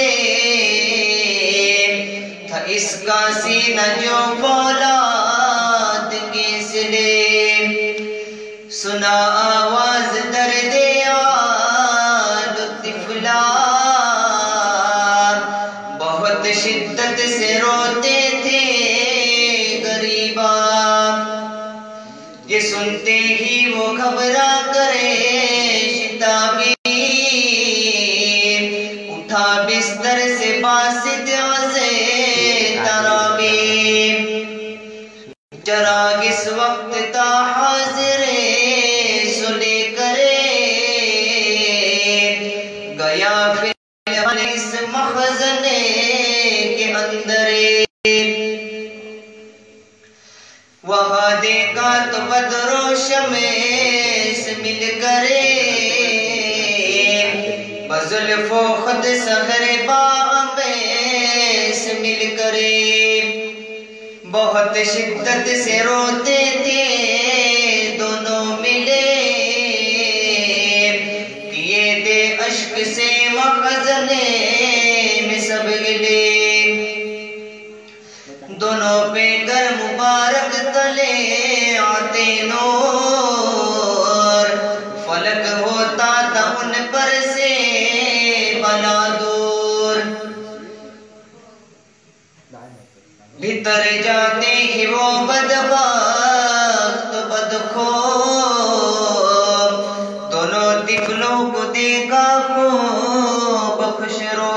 تھا اس کا سینہ جو فولاد کے سلے، سنا آواز درد آل طفلا، بہت شدت سے روتے تھے غریبا، یہ سنتے ہی وہ گھبرا کرے شتابی، اٹھا بستر سے باسط عزے ترابی، چراغ اس وقت تا حاضر سو لے کرے، گیا فی اس مخزن کے اندر، وہاں دیکھا تو بدر و شمس مل کرے، بزلف و خد سحر بامیس مل کرے، بہت شدت سے روتے تھے دونوں ملے، کیے دے اشک سے مخزن میں سب گلے، دونوں پہ گر مبارک تلے آتے نور، فلک ہوتا تھا ان پر سے بلا دور، بھیتر جاتے ہی وہ بدبخت بدخو، دونوں طفلوں کو دیکھا خوب خوش رو،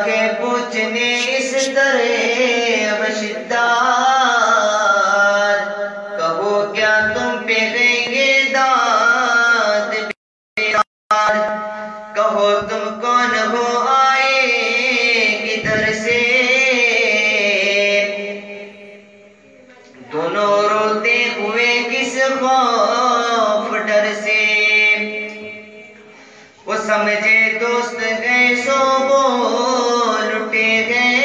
کہ پوچھنے اس طرح بشداد، کہو کیا تم پہ دیں گے داد بیداد، کہو تم کون ہو آئے کدھر سے، دونوں روتے ہوئے کس خوف ڈر سے، وہ سمجھے دوست گئے سو بول اٹھے گئے،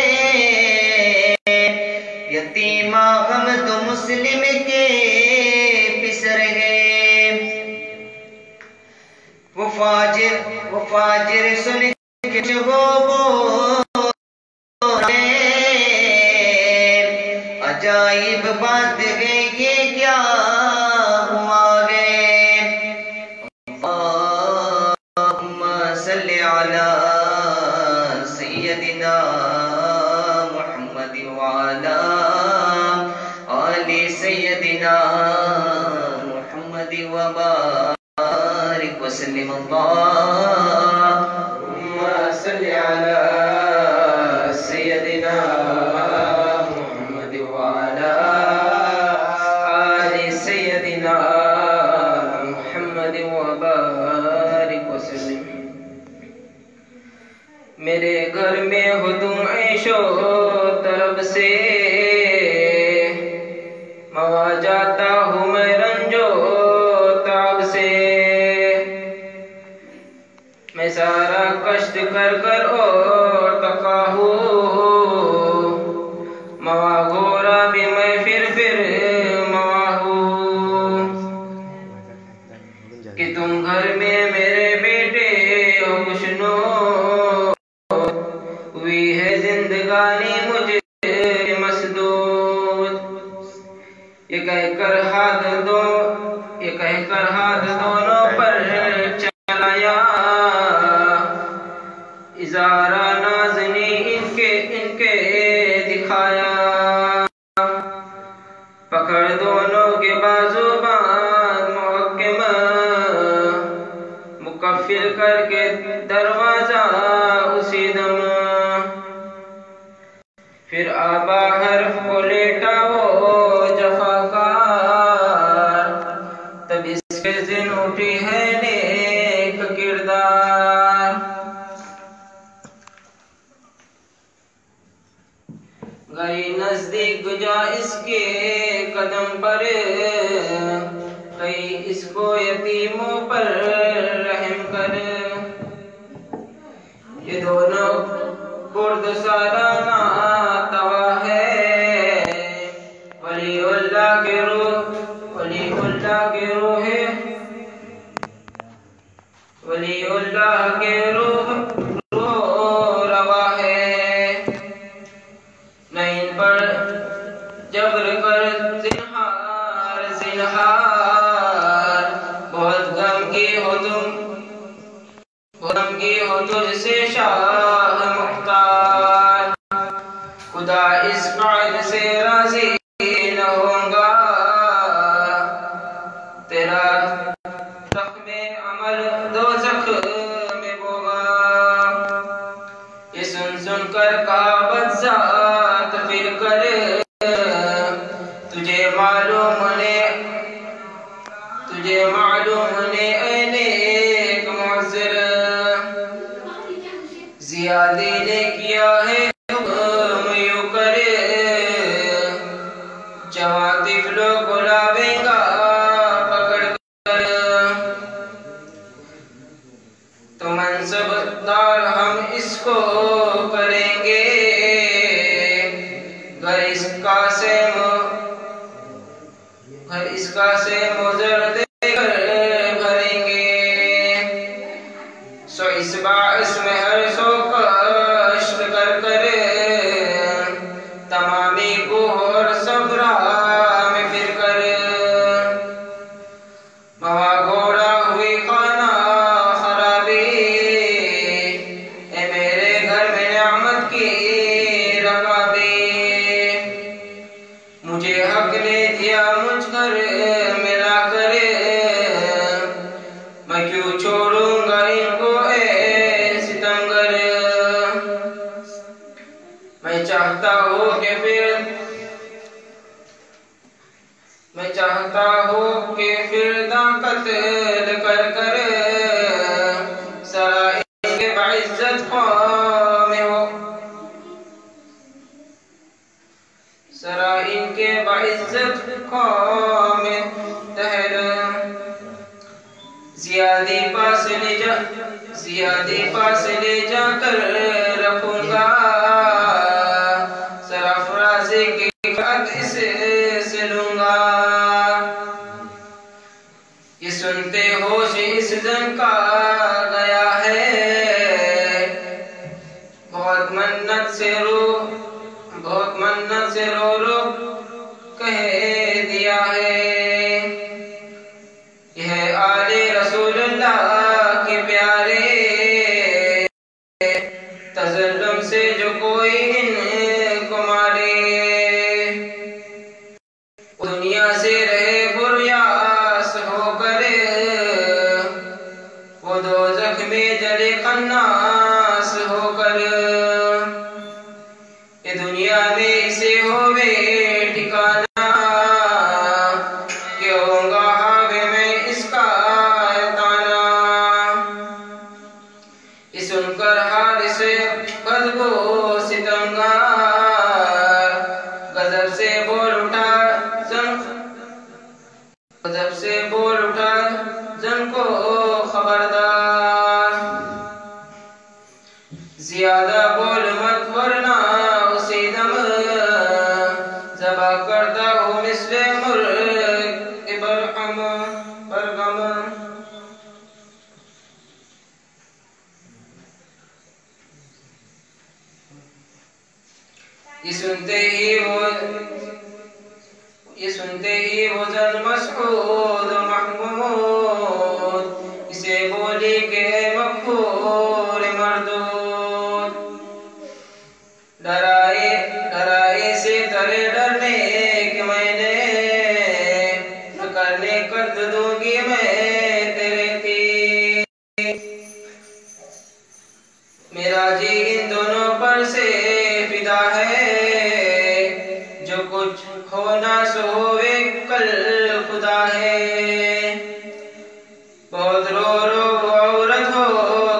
یتیمہ ہم تو مسلم کے پسر گئے، وہ فاجر سن کے جو بولے، عجائب بات ہے یہ کیا ہوا ہے، اللہم صلی علی سیدنا محمد وعلا آل سیدنا محمد وبارک وبارك وسلم اللهم صل على سيدنا محمد وعلى آل سيدنا محمد وبارك وسلم. میرے گھر میں ہو تم عیش و طرب سے، موا جاتا ہوں میں رنج و تعب سے. میں سارا کشت کر کر اور تقا ہوں، موا گورا بھی میں پھر موا ہوں. کہ تم گھر میں میرے بیٹے ہو خوشنو، ہوئی ہے زندگانی مجھے مسدود. یہ کہہ کر ہاتھ دونوں پر چلایا، اظہارا نازنی ان کے دکھایا. پکڑ دونوں کے بازو باندھ محکم، مقفل کر کے دروازہ اسی دم. پھر آبا حرف کو لیٹا وہ جفاکار، تب اس کے ذہن اٹھی ہے نیک کردار. گئی نزدیک گجا اس کے قدم پر، کئی اس کو یتیموں پر رحم کر. یہ دونوں برد سالانہ توا ہے، ولی اللہ کے روح روا ہے. نہ ان پر جبر کر زنہار، بہت غمگی ہو تجھ سے شاہ مختار. خدا اس قائد سے راضی نہ ہوں گا، تیرا زخم عمل دوزخ میں ہوگا. یہ سن کر کہا ذات پھر کر، تجھے معلوم نے اے نیک معذر. زیادی نے کیا ہے حکم یوں کر، جوان طفلوں کو لاویں گا پکڑ کر. تو منصب دار ہم اس کو کریں گے، گھر اس کا سے مزر دے کر بھریں گے. سو اس باعث میں ہر سو کشت کر تمامی کو اور صبرہ میں پھر کر. موا گھوڑا ہوئی خانہ خرابی، اے میرے گھر میں نعمت کی رکابی. مجھے حق نے دیا مجھ گھر ملا کر، میں کیوں چھوڑوں گا ان کو اے ستمگر. میں چاہتا ہوں کہ پھر داں قتل کر سرا ان کے بعزت قوم ہو، سرا ان کے بعزت قوم تہر. زیادی پاس لے جا کر رکھوں گا، سرافرازی کی خط اس سے لوں گا. یہ سنتے ہوش اس زن کا گیا ہے، بہت منت سے رو کہہ دیا ہے. یہ آل رسول اللہ کے پیارے، تظلم سے جو کوئی ان کو مارے. دنیا سے رہے بریاس ہو کر، میں جلے خناس ہو کر، یہ دنیا میں اسے ہوئے ٹھکانا، کہ ہوں گا حاوی میں اس کا تانا۔ یہ سن کر حارث غضب و ستم گار، غضب سے بول اٹھا زن کو خبردار، زیادہ بول مت ورنہ اسی دم ذبح کرتا ہوں مثل مرغ برگم۔ یہ سنتے ہی وہ زن مسعود محمود، اسے بولی کہ مغفور مردود، ڈرائے سے ترے ڈرنے کہ میں نے نہ کرنے کر دوں گی میں تیرے تیر، میرا جی ان دونوں پر سے فدا ہے، جو کچھ ہونا سو ہوئے کل خدا ہے، بہت رو عورت ہو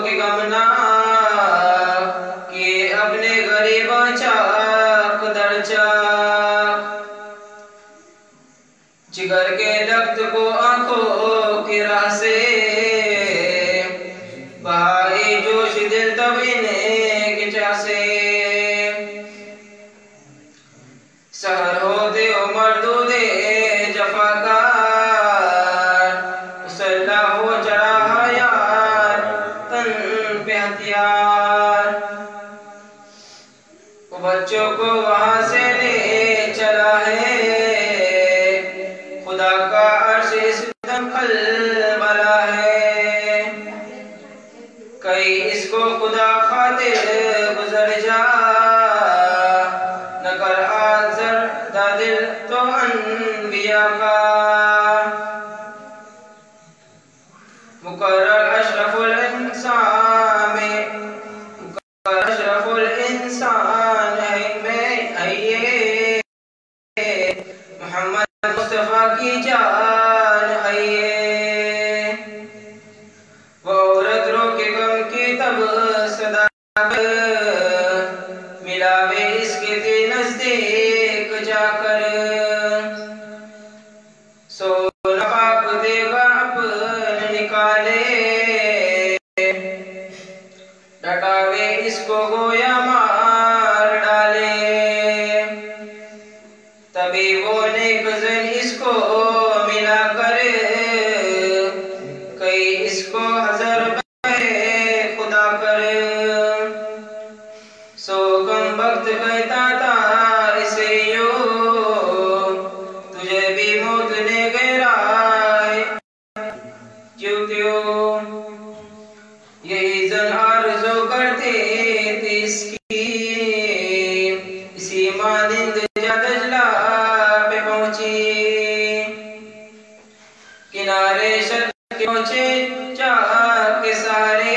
کہ غمناک، کہ اپنے غریباں چاک در چاک، جگر کے لخت کو آنکھوں کی راہ سے، بہائی جوش دل تب انہیں کی چاہ سے، سحر ہوتے ہو مردود جفاکار، مسلح ہو چڑھا یار تن پہ ہتھیار، وہ بچوں کو وہاں سے لے چلا ہے، خدا کا عرش اس دم کھلبلا ہے، کئی اس کو خدا خاطر گزر جا، نہ کر آزر دا دل تو انبیاء کا، مقرر اشرف الانسان ہے یہ، محمد مصطفیٰ کی جان ہے یہ، وہ عورت رو کے غم کی تب صدا ملاوے اس کے دل نزدیک جا کر، سونا پاک دے گا اپنے نکالے، ڈٹاوے اس کو گویا مار ڈالے، تبھی وہ نیک زن اس کو ملا کر، کئی اس کو ہزار بے خدا کر، سو کم وقت کہتا تھا اسے یوں، تجھے بھی موت نے گھیرا ہے کیوں کیوں، یہی زن آرزو کرتے تھے اس کی، اسی مانند دجلہ پہ پہنچی، کنارے شرق کے پہنچے چاہ کے سارے،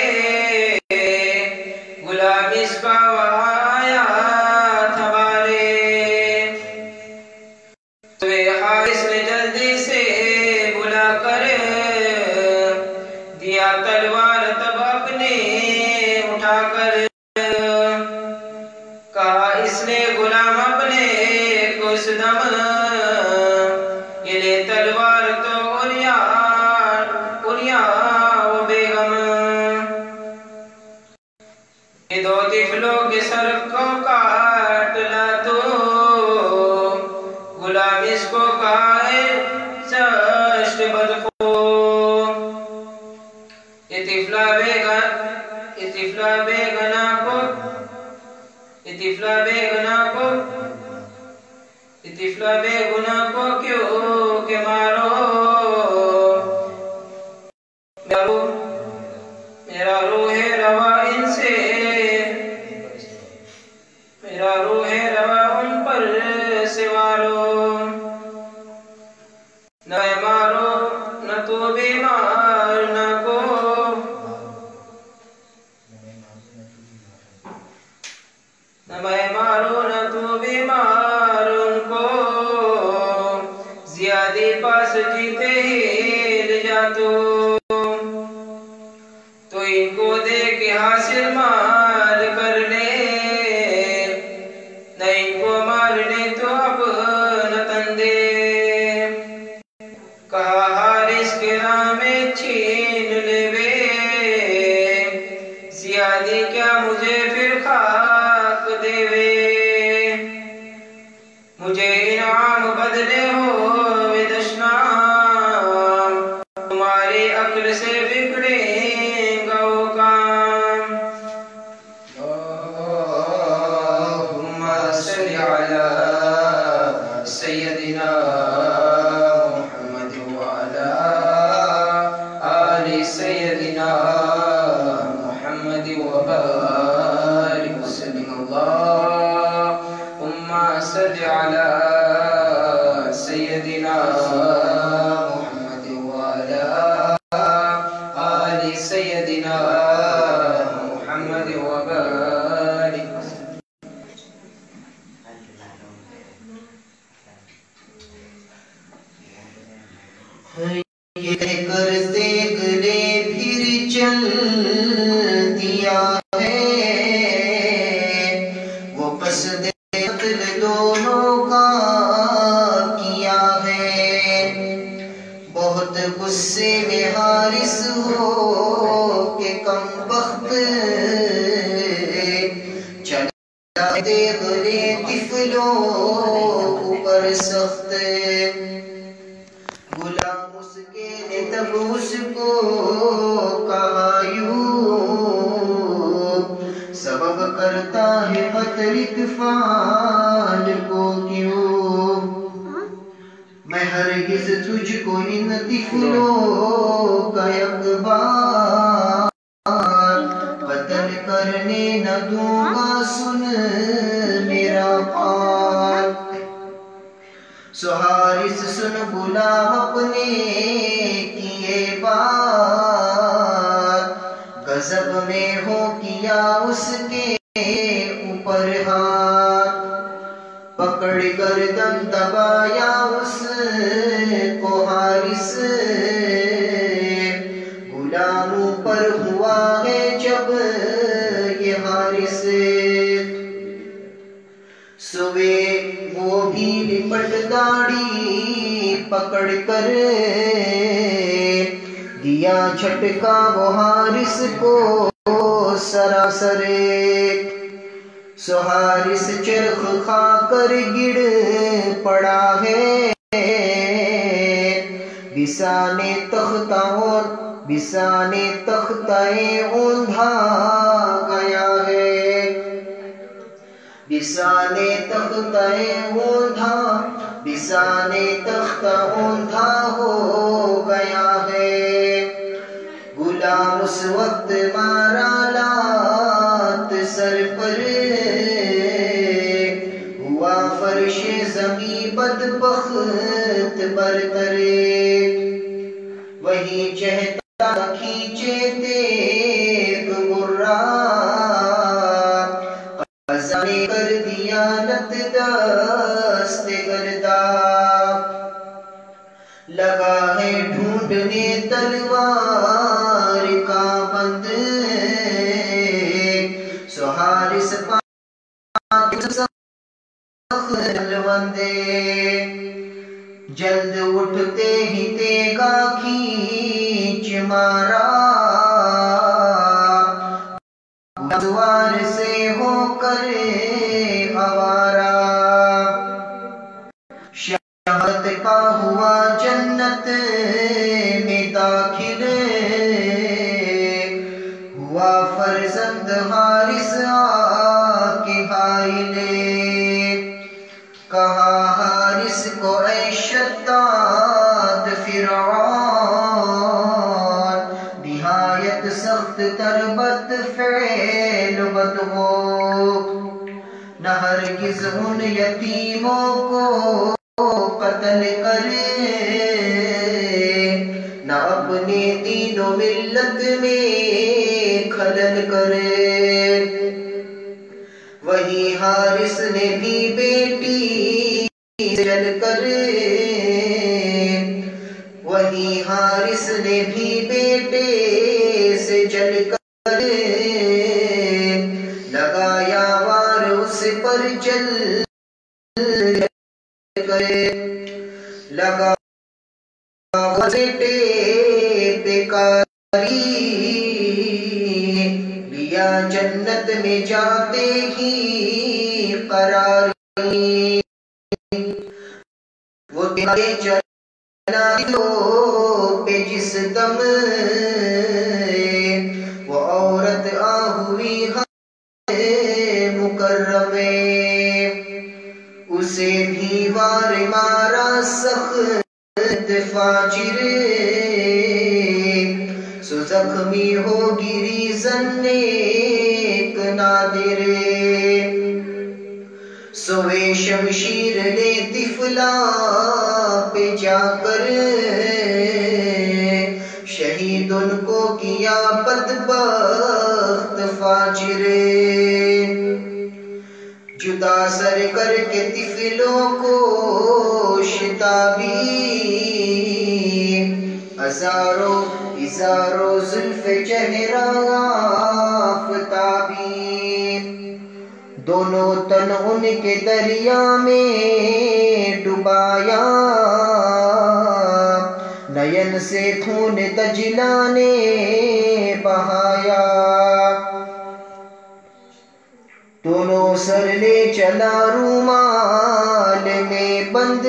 غلام اس کا وہاں آیا تھا بارے، تو حارث نے جلدی سے بلا کر، دیا تلوار تب اپنے اٹھا کر، کہا اس نے غلام اپنے کو اس دم، یہ لے تلوار تو اوریا و بیگم، یہ دو طفلوں کے سر کو کاٹ لا تو، غلام اس کو کہا ہے سشت بدخو، یہ طفلہ بے گناہ کو کیوں کہ مارو، میرا روح روا ان سے، میرا روح روا ان پر سے مارو، نہ مارو نہ تو بھی مارنا کو، حاصل مال کر لے، نہیں کو مارنے تو اپنا تن دے۔ کہا حارث کے نام چھین لے وے، زیادی کیا مجھے پھر خاک دے وے۔ مجھے انعام بدلے ہوئے دشنام، تمہاری عقل سے بگڑیں گا وہ کام۔ اللہم صلی علی سیدنا محمد وعلی آل سیدنا محمد وبارک وسلم۔ اللہم صلی علی سیدنا محمد وعلی آل سیدنا محمد وبارک وسلم۔ یہ کر دیکھ لے پھر چل دیا ہے، وہ قصد قتل دونوں کا کیا ہے۔ بہت غصے میں حارث ہو کہ کم بخت، چلا دیکھ لے طفلوں اوپر سخت۔ غلام اس کے نے تب اس کو کہا یوں، سبب کرتا ہے قتل اطفال کو کیوں؟ میں ہرگز تجھ کو ان طفلوں کا یک بار قتل کرنے نہ دوں گا، سن میرا قول۔ سو حارث سن غلام اپنے کیے بات، غضب میں ہو کیا اس کے اوپر ہاتھ۔ پکڑ گردن دبایا اس کو حارث، غلاموں پر ہوا ہے جب یہ حارث۔ سوے وہ بھی لپٹ داڑھی پکڑ کر، دیا جھٹکا وہ حارث کو سراسر۔ سو حارث چرخ کھا کر گر پڑا ہے، بسانے تختہ اوندھا گیا ہے، بسانے تختہ اوندھا ہو گیا ہے۔ غلام اس وقت مارا لات سر پر، ہوا فرش زمیں بدبخت برتر۔ وہی چہتا کھینچے تیغ مرہ، خزانے کر دیا نت دست گردہ۔ لگا ہے ڈھونڈنے تلوار کا بند، سو حارث پاک سخت بندے۔ جلد اٹھتے ہی تیغا کھینچ مارا، سوار سے ہو کر آوارہ۔ شہادت کا ہوا جنت میں داخل، ہوا فرزند حارث آکے حائل۔ کہا حارث کو اے شداد فرعون، نہایت سخت تر بد فعل و بدغو، نہ ہرگز ان یتیموں کو قتل کرے، نہ اپنے دین و ملت میں خلل کرے۔ وہی حارث نے بھی بیٹی جل کر، وہی حارث نے بھی بیٹے سے جل کر لیا جنت میں جاتے ہی قرار، وہ تیرے جنازوں پہ جس دم وہ عورت آہوئی مکرمے، اسے بھی وار مارا سخت فاجر، سو زخمی ہو گری زنیک نادر، سوے شمشیر لے طفلا پہ جا کر، شہید ان کو کیا بدبخت فاجر، جدا سر کر کے طفلوں کو شتابی، ہزاروں زلف چہرہ آفتابی، دونوں تن ان کے دریا میں ڈبایا، نین سے خون دجلہ نے بہایا، دونوں سر لے چلا رومال میں بند،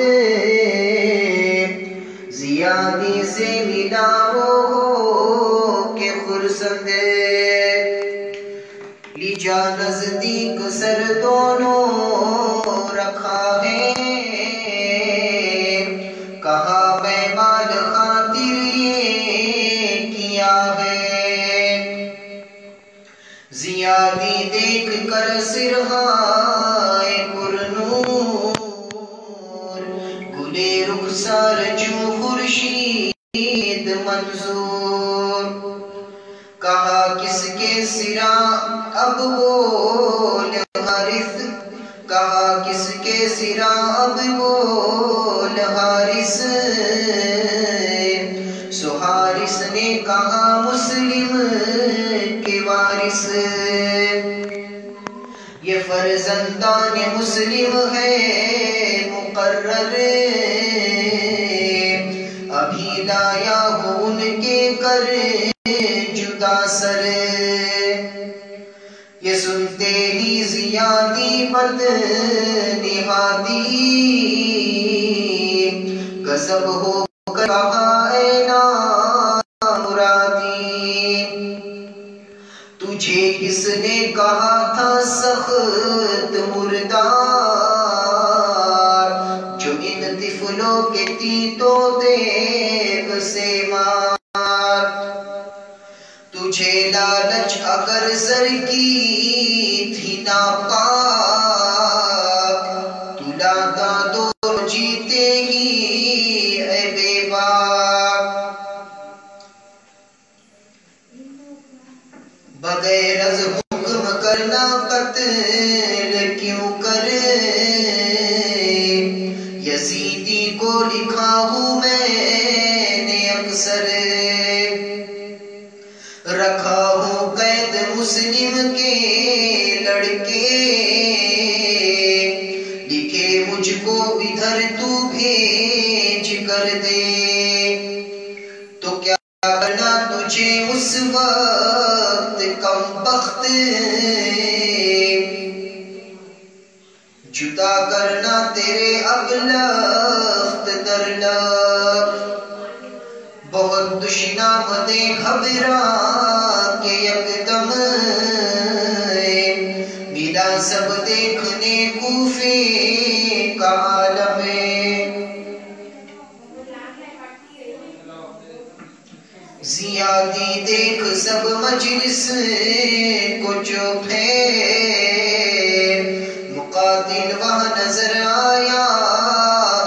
زیادی سے ملا وہ ہو کہ خرسند، لیجا نزدیک سر دونوں رکھا ہے، کہا میں مال خاطر یہ کیا ہے، زیادی دیکھ کر سرہائے پرنور، گلے رخسار جو خورشید منظور، کہا کس کے سرا اب بول حارث، کہا کس کے سرا اب بول حارث، سو حارث نے کہا مسلم کے وارث، یہ فرزندان مسلم ہے مقرر، ابھی لایا ہوں ان کے کر جدا سر، یہ سنتے ہی زیادی بد نہادی، غضب ہو کر کہا اے نامرادی، تجھے کس نے کہا تھا سخت مردار، جو ان طفلوں کے تیتوں دیگ سے مار، تجھے لالچ اگر زر کی تھی ناپاک، تو لاتا دو جیتے ہی اے بے باک، بغیر از حکم کرنا قتل کیوں کرے، یزیدی کو لکھا ہوں میں نے اکثر، رکھا ہوں قید مسلم کے لڑکے، لکھے مجھ کو ادھر تو بھیج کر دے، تو کیا کرنا تجھے اس وقت کم بخت، جدا کرنا تیرے اب لخت در لخت، بہت دشنا مدے گھبرا کے یکدم، ملا سب دیکھنے کوفے کا عالم، زیادی دیکھ سب مجلس کو چپ ہے، مقاتل وہاں نظر آیا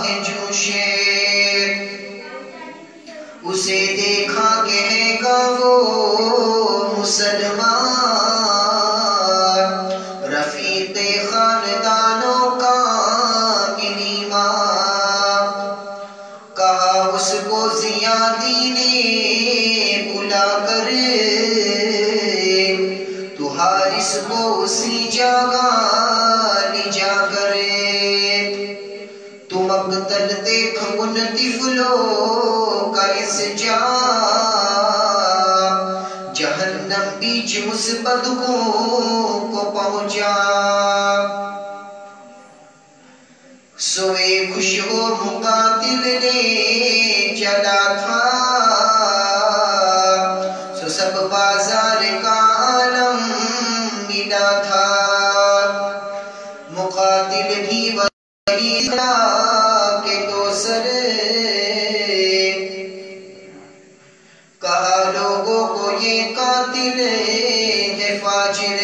ہے جو شیر، اسے دیکھا کہے گا وہ مسلمان، رفیق خاندانوں کا ملی ماں، کہا اس کو زیادی نے بلا کر، تو حارث کو اسی جگہ لے جا کر، تو مقتل دیکھ ان طفلوں کا اس جا، بیچ مصبدقوں کو پہنچا، سوئے خوش ہو مقاتل نے چلا تھا، سو سب بازار کا عالم ملا تھا، مقاتل بھی وہی تھا کہ دو سر، کہا لوگوں کو یہ قاتل ہے فاجر،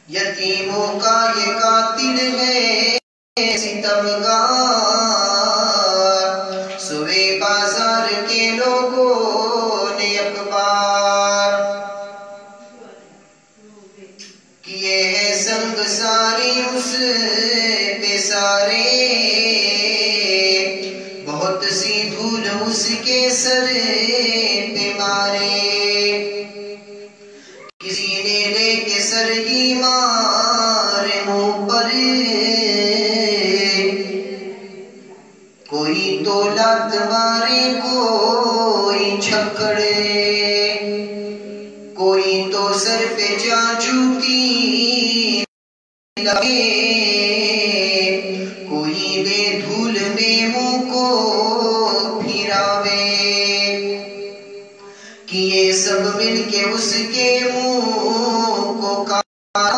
یتیموں کا یہ قاتل ہے ستمگار، سوئے بازار کے لوگوں نے اخبار، کیے ہیں سنگ ساری اس پہ سارے، بہت سی دھول اس کے سر پہ مارے، کسی نے لے کے سر ہی مار منہ پر، کوئی تو لات مارے کوئی چھکڑے، کوئی تو سر پہ جا جوتی لگے، کوئی دے دھول میں منہ کو پھراوے، کیے سب مل کے اس کے منہ کو کاٹا،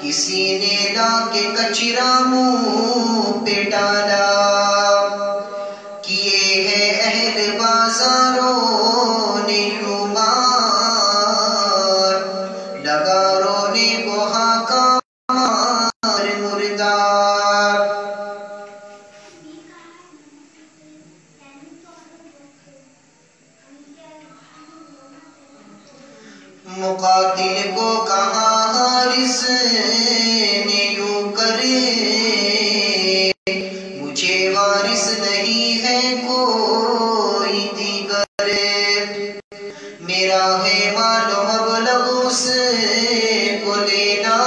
کسی نے لا کے کچرا منہ پہ ڈالا، کیے ہیں اہل بازاروں نے یوں مار، لگا رونے کو ہاکا مار مردار، مقاتل کو کہا حارث نے یوں کرے، مجھے وارث نہیں ہے کوئی دیگر، میرا ہے مال و مبلغ اس کو لینا،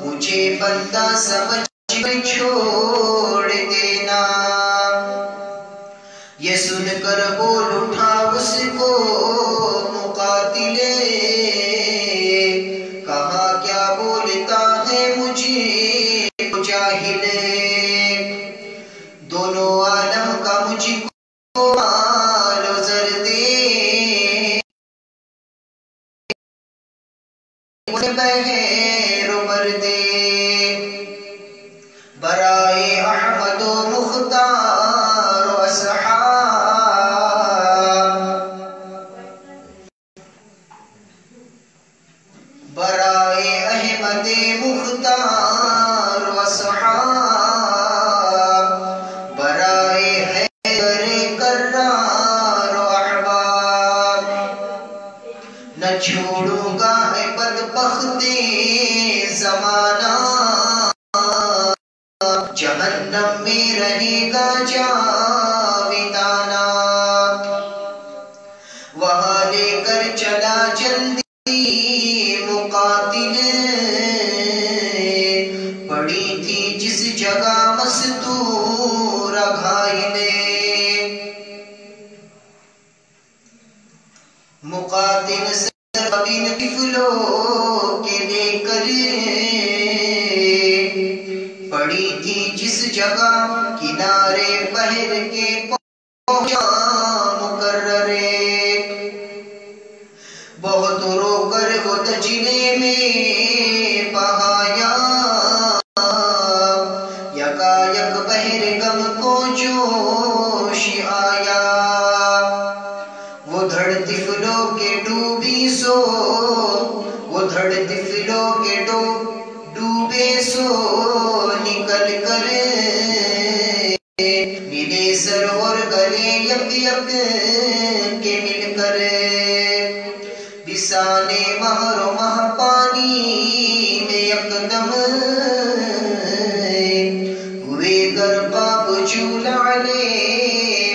مجھے بندہ سمجھ کر چھوڑ دینا، یہ سن کر بول اٹھا اس کو مقاتل، کہا کیا بولتا ہے مجھے جاہل، دونوں عالم کا مجھ کو مال و زر دے، بہر و بر دے، برائے احمد و مختار و اصحاب، برائے احمد مختار و اصحاب، برائے حیدر کرار و احباب، نہ چھوڑوں گا اے بدبخت زمانہ، جہنم میں رہے گا جاویدانہ، وہاں لے کر چلا جلدی مقاتل، پڑی تھی جس جگہ مستور گھائل، مقاتل سرابین طفلوں کے لے کر، پڑی تھی جس جگہ کنارے بحر کے پہنچا مقرر، بہت رو کر وہ دجلے میں بہایا، یکا یک بحر غم کو جوش آیا، وہ دھڑ طفلوں کے ڈوبی سو، وہ دھڑ طفلوں کے ڈوبے سو نکل کر، ملے سر اور گلے یک یک کے مل کر، بسانے مہر و مہ پانی میں یکدم، ہوئے گرقاب جول علیہ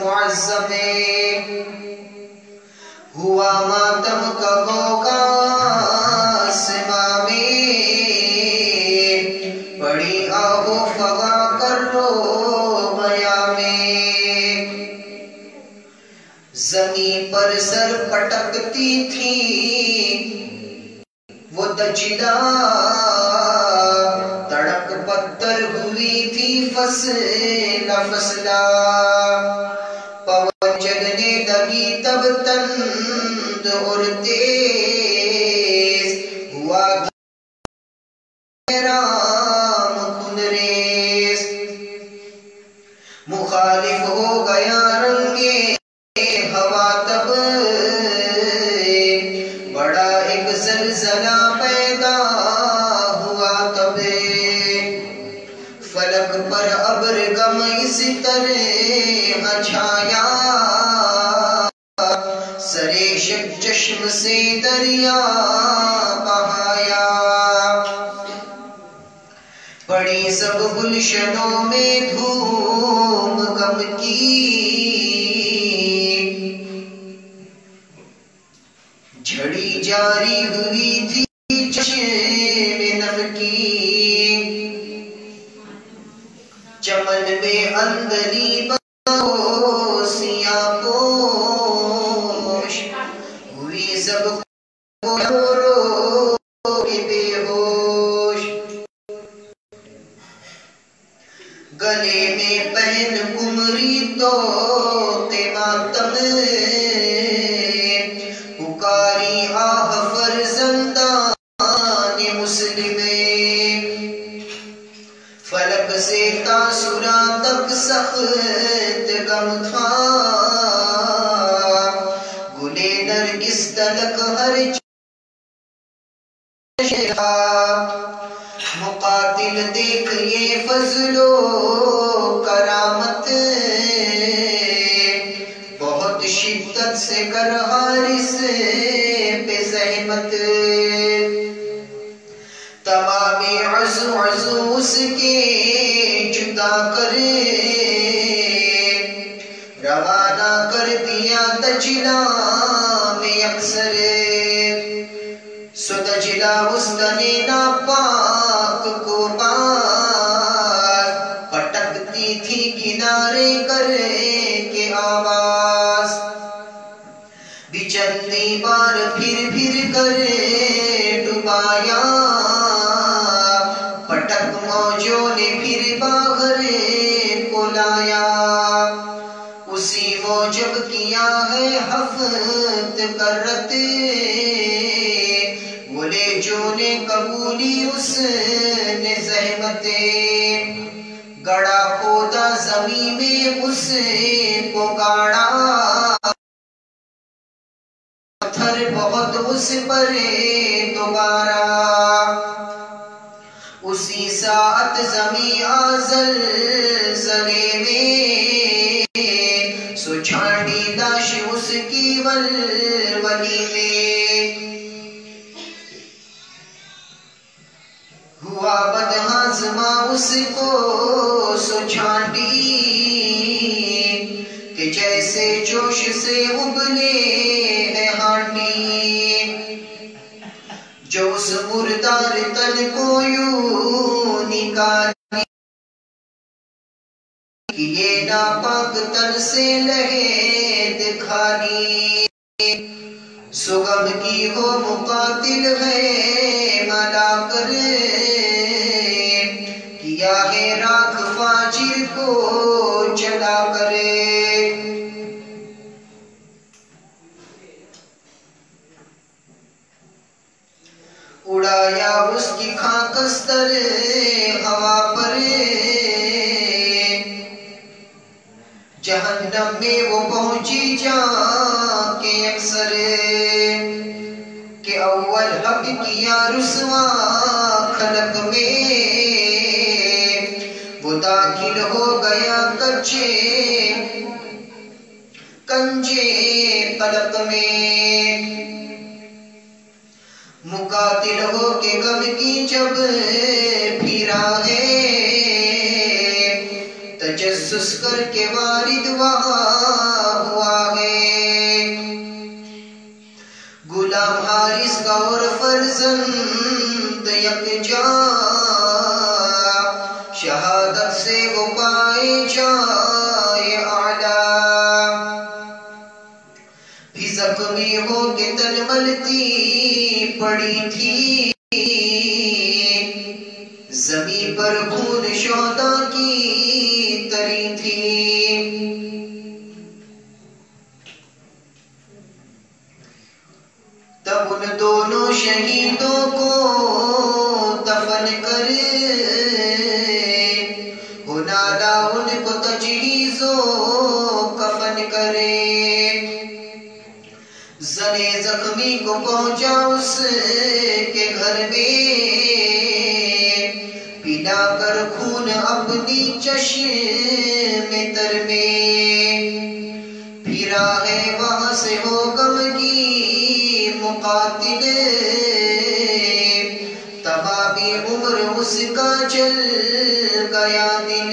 معظم، ہوا ماتم کا غوغا آسماں میں، پڑی آہو فغاں کر رو بیان پر سر پٹکتی تھی وہ دجلہ، تڑک پتھر ہوئی تھی فصلہ فصلہ، پون چلنے لگی تب تند اور تیز، ہوا رام خون ریز، مخالف ہو گیا رنگے ہوا تب، بڑا ایک زلزلہ پیدا ہوا تب، فلک پر ابر غم اس طرح چھایا، سرے چشم سے دریا بہایا، پڑی سب گلشنوں میں دھوم غم کی، جھڑی جاری ہوئی تھی چشم نم کی، چمن میں اندری سیاہ پوش ہوئی سب کو رو کے بے ہوش، گلے میں پہن کمری تو ماتم، پکاری آہ فرزندان مسلم، فلک سے تاثرہ تک سخت غم تھا، گلے نرگس تلک ہر مقاتل دیکھ یہ فضل و کرامت، بہت شدت سے کر حارث پہ زحمت، تمام عزو اس کے جدا کر روانہ کر دیا دجلہ میں اکثر، سو دجلہ اس تنے ناپاک کو پار، پٹکتی تھی کنارے کر کے آواز، بچندی بار پھر کر ڈبایا، پٹک موجوں نے پھر باہر کو لایا، اسی موجب کیا ہے ہفت کرت، بولے جو نے قبولی اس نے زحمت، گڑا کھودا زمین میں اس کو گاڑا، پتھر بہت اس پر دوبارہ، اسی ساعت زمین زلزلے میں، سو چھانٹی لاش اس کی ولولی میں، ہوا بدہضمہ اس کو سو چھانٹی، کہ جیسے جوش سے ابلے ہے ہانڈی، جو اس مردار تن کو یوں نکالی، کہ یہ ناپاک تن سے لہد کھالی، سو غم کی ہو مقاتل ہے ملا کر، کیا ہے راکھ فاجر کو جلا کر، اڑایا اس کی خاکستر ہوا پر، جہنم میں وہ پہنچی جا کے اکثر، کہ اول حق کیا رسوا خلق میں، وہ داخل ہو گیا کچے کنجے قلب میں، مقاتل ہو کے غم کی جب پھرا ہے، تجسس کر کے وارد وہاں ہوا ہے، غلام حارث کا اور فرزند یکجا، شہادت سے وہ پائے جائے اعلیٰ، بھی زخمی ہو کے تلملتی پڑی تھی، زمین پر خون شہداء کی تری تھی۔ تب ان دونوں شہیدوں کو دفن کر نالا ان کو تجہیز و کفن کرے، زنے زخمی کو پہنچا اس کے گھر میں، پلا کر خون اپنی چشم تر میں، پھرا ہے وہاں سے ہو غمگی مقاتل، تمامی عمر اس کا چل گیا دل،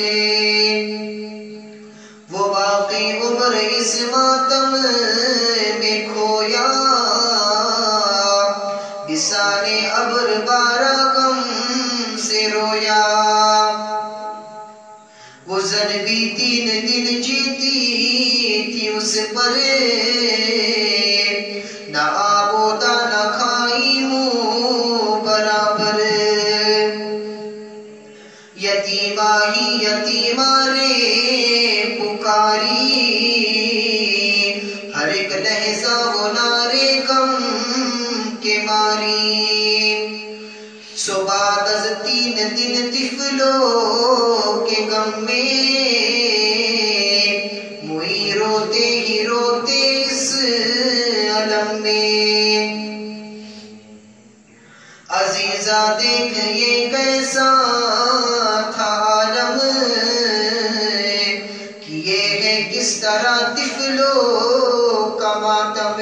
وہ باقی عمر اس ماتم میں کھویا، بسانے ابر بارہ غم سے رویا، وہ زن بھی 3 دن جیتی تھی اس پر، نہ آبودا نہ کھائی منہ برابر، یتیمہ ہی یتیمہ رے پکاری، ہر ایک لحظہ وہ نعرے غم کے ماری، سو بعد از 3 دن طفلوں کے غم میں، موئی روتے ہی روتے اس علم میں، عزیزہ دیکھ یہ کیسا تھا عالم، کہ یہ ہے کس طرح طفلوں کا ماتم،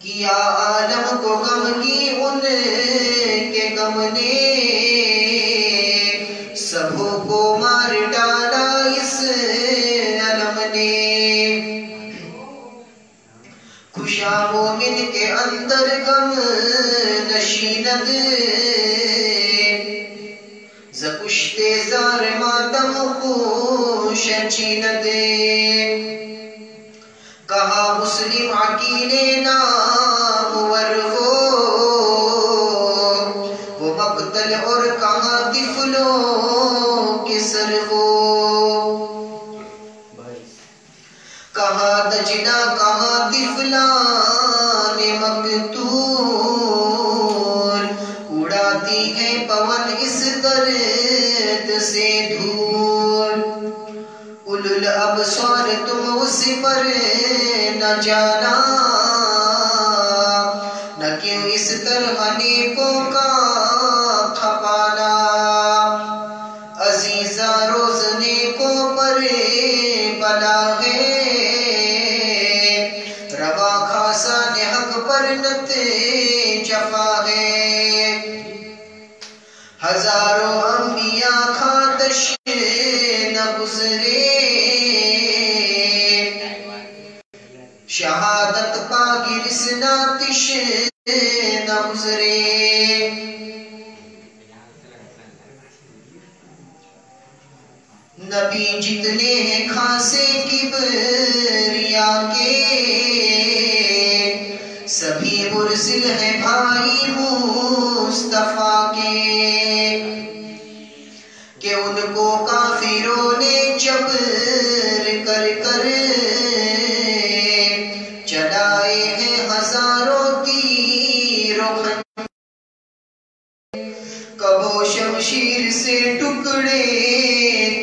کیا عالم کو غم کی ان کے غم نے، سبوں کو مار ڈالا اس علم نے، خوشا مومن کے اندر غم نشیند، زکشتے زار ماتم خوش چیند، کہا مسلم عقیل نامور ہو وہ مقتل، اور کہاں طفلوں کے سر ہو، کہاں دجنہ کہاں طفلان مقتول، اڑاتی ہے پون اس درد سے دھول، اولو الابصار تم اس پر نہ جانا، نہ کیوں اس طرح نیکوں کا کھپانا، عزیزہ روز نیکوں پر بلا ہے، روا خاصان حق پر نت جفا ہے، ہزاروں انبیاء خاتش نہ گزرے، شہادت پا گرس ناتش نہ گزرے، نبی جتنے ہیں خاصے کبریا کے، سبھی مرسل ہیں بھائی مصطفیٰ کے، کہ ان کو کافروں نے جبر کر کر چلائے ہیں ہزاروں تیر و خنجر، کبھو شمشیر سے ٹکڑے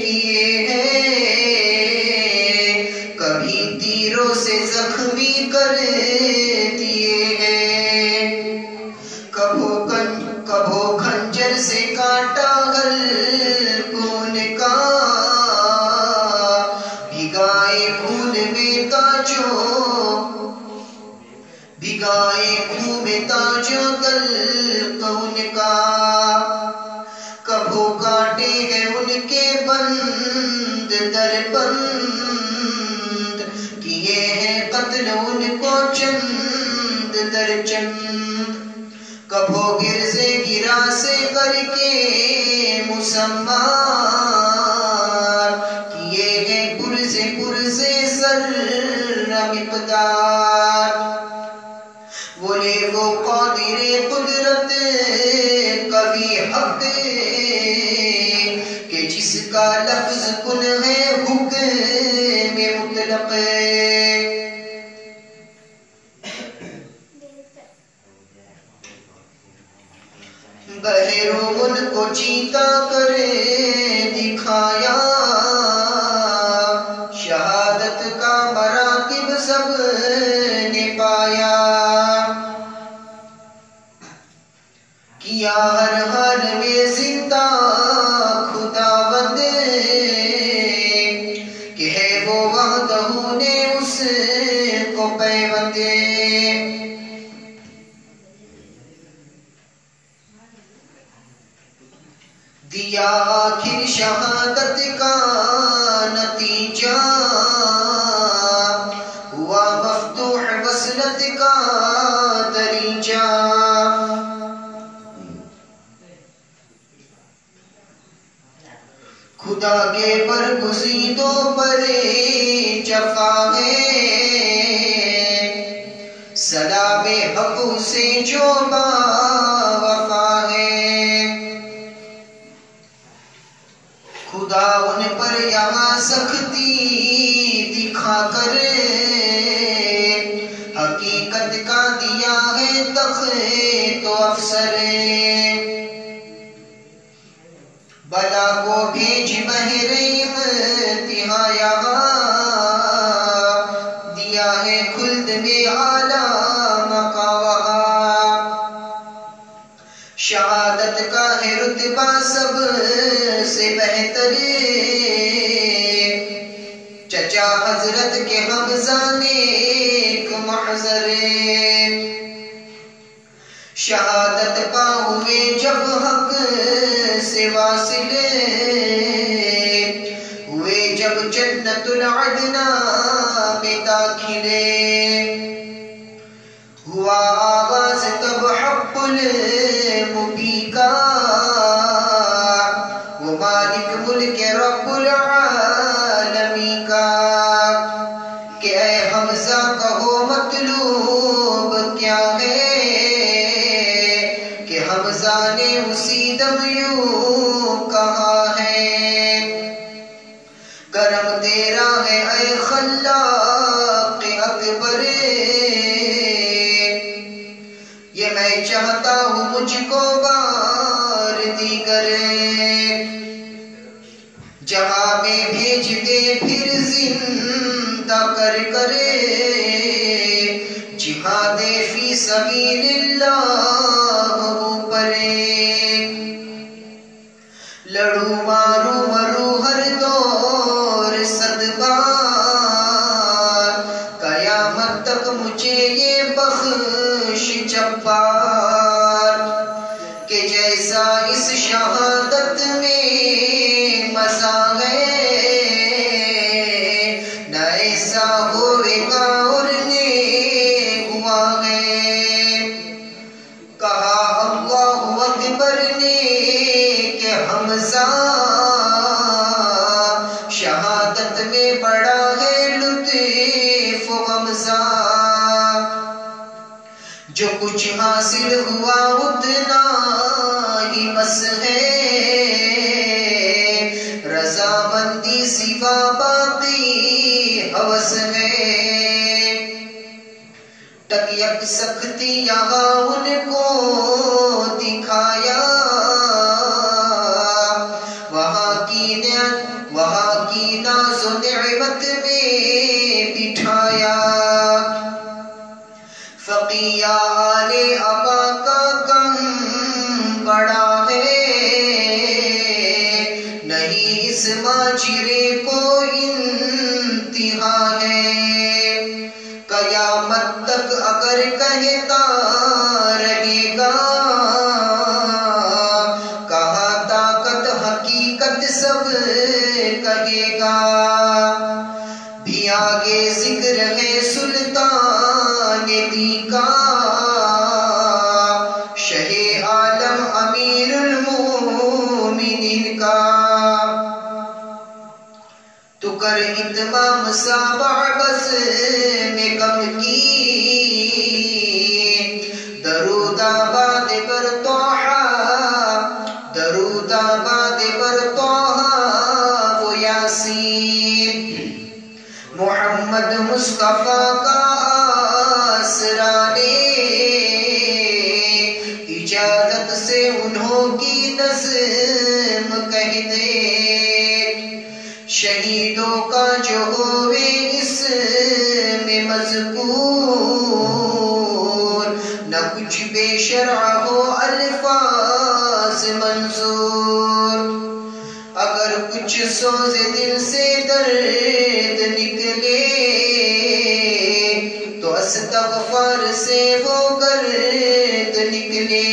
کیے ہیں، کبھی تیروں سے زخمی کر دیے ہیں، کبھو خنجر سے کاٹا گلگون کا، بھگائے خون میں تاجو گلگون کا، کبھو کاٹے ہیں ان کے بند در بند، کیے ہیں قتل ان کو چند در چند، کبھو گرزے گرا سے کر کے مسمار، کیے ہیں مقدار، بولے وہ قادر قدرت قوی حق کہ جس کا لفظ کن ہے حکم مطلق. بحروں ان کو جیتا کر دکھایا، شہادت کا مراتب سب نے پایا. کیا ہر حال میں زندہ خداوند کہ ہے وہ وحدہ نے اس کو پیوند. دیا آخر شہادت کا نتیجہ، ہوا مفتوح وصلت کا دریجہ. خدا کے برگزیدوں پر جفا ہے، سلام حق سے جو با وفا ہے. خدا ان پر یہاں سختی دکھا کر حقیقت کا دیا ہے تخت و افسر. بلا کو بھیج بحر امتحاں یہاں، دیا ہے خلد میں اعلیٰ مقام وہاں. شہادت کا ہے رتبہ سب سے بہتر، چچا حضرت کے حمزہ نیک محضر. شہادت پا ہوئے جب حق سے واصل، ہوئے جب جنت العدنہ میں داخل. ہوا آغاز تب حق المبی کا، وہ مالک ملک رب العالمین کا. کہ اے حمزہ کہو مطلوب کیا ہے، کہ حمزہ نے اسی دم یوں کہا ہے. کرم تیرا ہے اے خلاق اکبر، یہ میں چاہتا ہوں مجھ کو بار دیگر. جہاں میں بھیج دے پھر زندہ کر کرے، جہاد فی سبیل اللہ اوپر. لڑو مارو مرو ہر دور صد بار، قیامت تک مجھے یہ بخش جبار. کہ جیسا اس شہادت میں مزہ ہے، نہ ایسا ہوئے گا اور نے ہوا ہے. کہا اللہ اکبر نے کہ حمزہ، شہادت میں بڑا ہے لطف و غمزہ. جو کچھ حاصل ہوا اتنا ہی بس ہے، رضامندی سوا باقی ہوس ہے. تک یک سختی یہاں ان کو دکھایا، وہاں کی ناز و نعمت میں بٹھایا. فقیہ آل ابا کا کم بڑا ہے، نہیں اس ماجرے کو انتہا ہے. قیامت تک اگر کہتا رہے گا، کہا طاقت حقیقت سب کہے گا. بھی آگے ذکر ہے سلطان دی کا، شہ عالم امیر المومنین کا. تو پر اتمام سابع بس میں کم کی درود آباد پر طوحہ درود آباد پر طوحہ و یاسین محمد مصطفیٰ کا آسرا لے اجازت سے انہوں کی نظم کہہ دے شہیدوں کا جو ہوئے اس میں مذکور نہ کچھ بے شرع ہو الفاظ منظور اگر کچھ سوز دل سے درد نکلے تو استغفار سے وہ گرد نکلے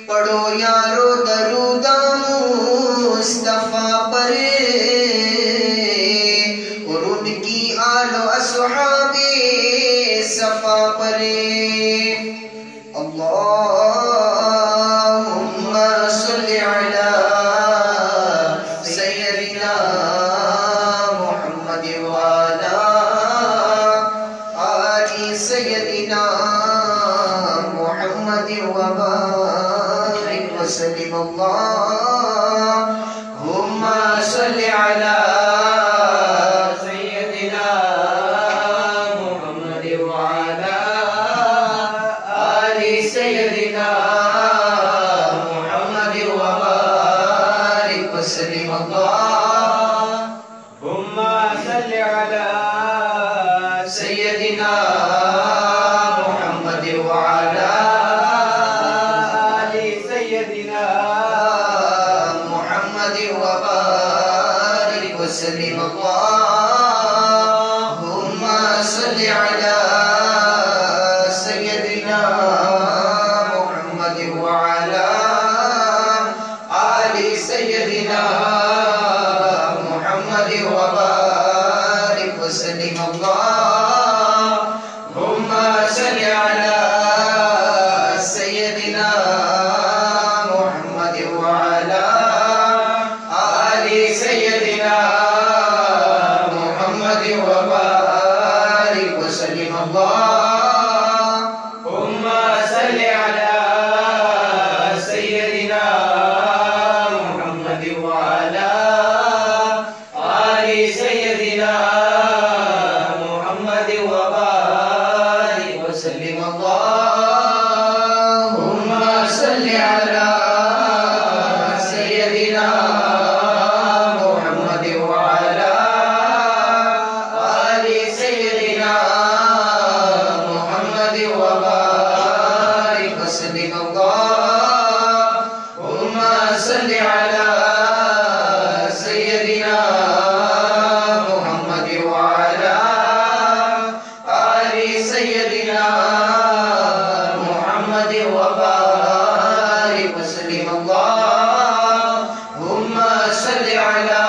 پڑھو یارو درود مصطفیٰ پر اور ان کی آل و اصحاب صفا پر اللہم صلی علی سیدنا محمد وعلا آل سیدنا محمد وبارک وسلم اللہم صلی علی وسلم اللهم صل على سيدنا محمد وعلى آل سيدنا محمد وبارك وسلم اللهم صل على سيدنا محمد وعلى آل سيدنا محمد وبارك وسلم اللهم صل على سيدنا محمد وعلى آل سيدنا محمد وبارك وسلم اللهم صل على سيدنا محمد وعلى آل سيدنا محمد وبارك وسلم اللهم صل على سيدنا محمد وعلى آل سيدنا محمد وبارك وسلم اللهم صل على سيدنا محمد وعلى آل سيدنا محمد وبارك وسلم اللهم صل على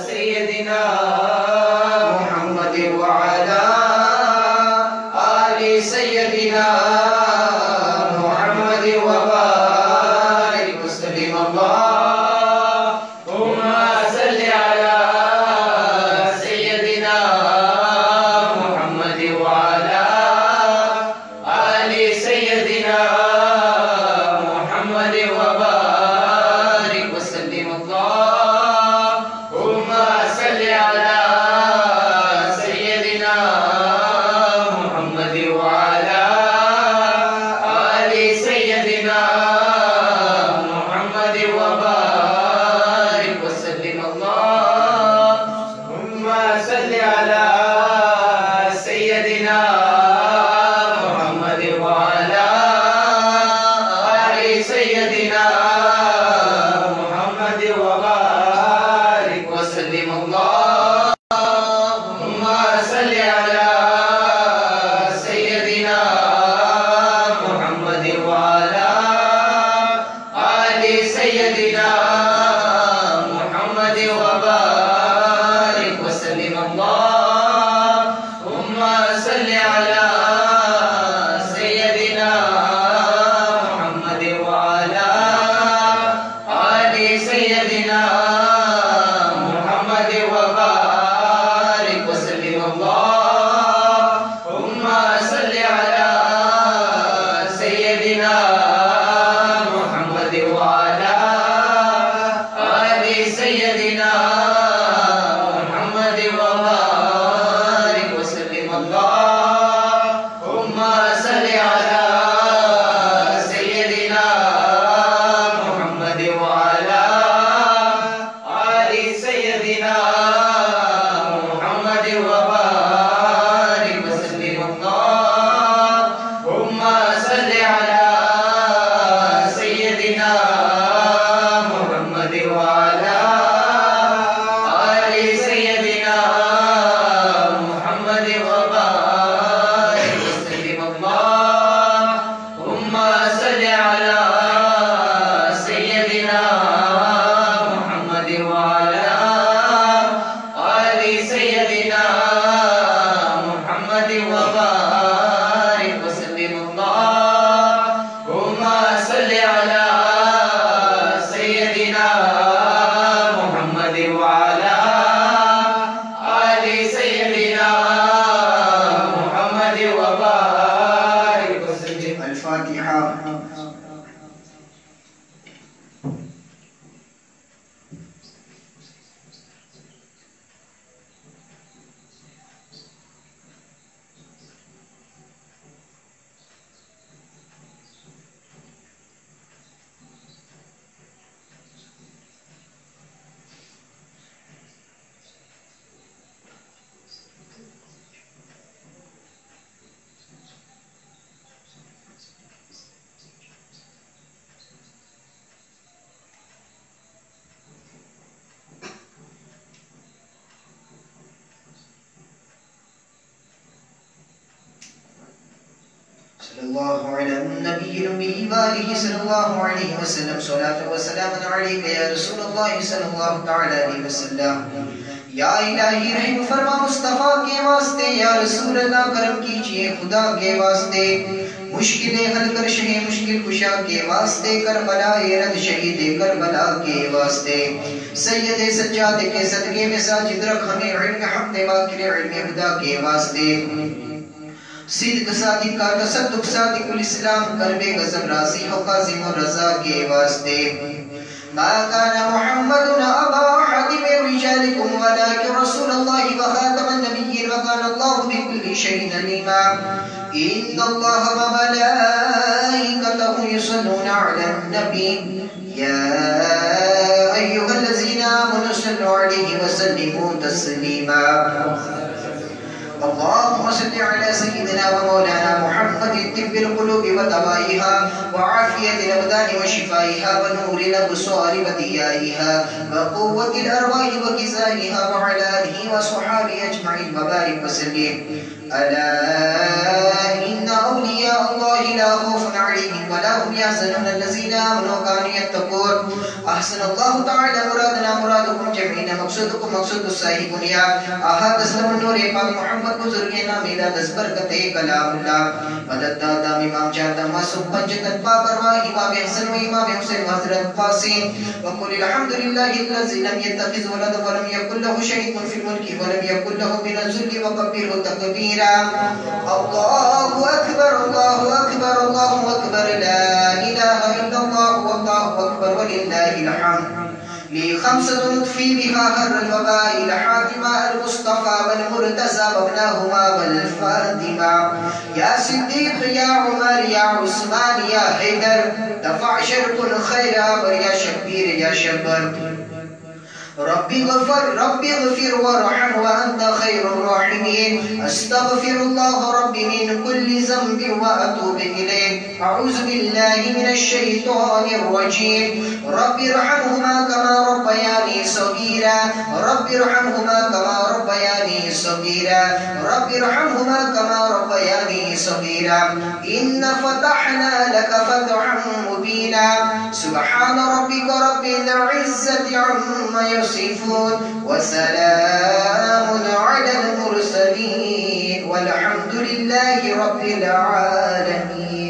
سيدنا محمد وعلى آل سيدنا محمد وبارك وسلم اللهم صل على سيدنا محمد وعلى آل سيدنا محمد وبارك وسلم اللهم صل على سيدنا محمد وعلى آل سيدنا محمد وبارك وسلم اللهم صل على سيدنا محمد وعلى آل سيدنا محمد وبارك وسلم اللهم صل على سيدنا محمد وعلى آل سيدنا محمد صل على سيدنا محمد وعلى آل سيدنا محمد وبارك وسلم. الفاتحة. صلى الله على النبي الأمي وآله صلى الله عليه وسلم. صلاة وسلام عليك يا رسول الله صلى الله تعالى عليه وسلم. یا الہی رحم فرما مصطفیٰ کے واسطے، یا رسول اللہ کرم کیجئے خدا کے واسطے، مشکلیں حل کر شہ مشکل کشا کے واسطے، کربلا رد شہید کربلا کے واسطے، سید سجاد کے صدقے میں ساجد رکھ ہمیں علم حق باقر علم خدا کے واسطے، صدق صادق کا تصدق صادق الاسلام کرب غضب راضی و قاسم و رضا کے واسطے. ما كان محمد أبا أحد من رجالكم ولكن رسول الله وخاتم النبيين وكان الله بكل شيء عليما. إن الله وملائكته يصلون على النبي يا أيها الذين آمنوا صلوا عليه وسلموا تسليما. اللهم صل على سيدنا ومولانا محمد طب القلوب ودوائها وعافية الأبدان وشفائها ونور الأبصار وضيائها وقوة الأرواح وغذائها وعلى آله وصحبه أجمعين وبارك وسلم. ألا إن أولياء الله لا خوف عليهم ولا هم يحزنون الذين آمنوا وكانوا يتقون. أحسن الله تعالى مرادنا مرادكم جميعا مقصودكم مقصود الصاحب يا أحد اسلام النور پاک محمد بزرگ نامیدہ دس برکت کلام اللہ مدد دادا امام جاتا معصوم پنجتن بابروا امام حسن و امام حسین حضرت قاسم وقل الحمد لله الذي لم يتخذ ولدا ولم يكن له شريك في الملك ولم يكن له من الذل وكبره تكبيرا. الله أكبر الله أكبر الله أكبر لا إله إلا الله والله أكبر ولله الحمد. لي خمسة نطفي بها هر الوباء لحاتمة المصطفى والمرتزى وابناهما والفاطمة. يا صديق يا عمر يا عثمان يا حيدر دفع شرق الخير يا شبير يا شبر. ربي اغفر وارحم وأنت خير الراحمين. أستغفر الله ربي من كل ذنب وأتوب إليه. أعوذ بالله من الشيطان الرجيم. ربي ارحمهما كما ربياني صغيرا ربي ارحمهما كما ربياني صغيرا ربي ارحمهما كما ربياني صغيرا. إن فتحنا لك فتحا مبينا. سبحان ربك رب العزة عما يصفون وسلام على المرسلين والحمد لله رب العالمين.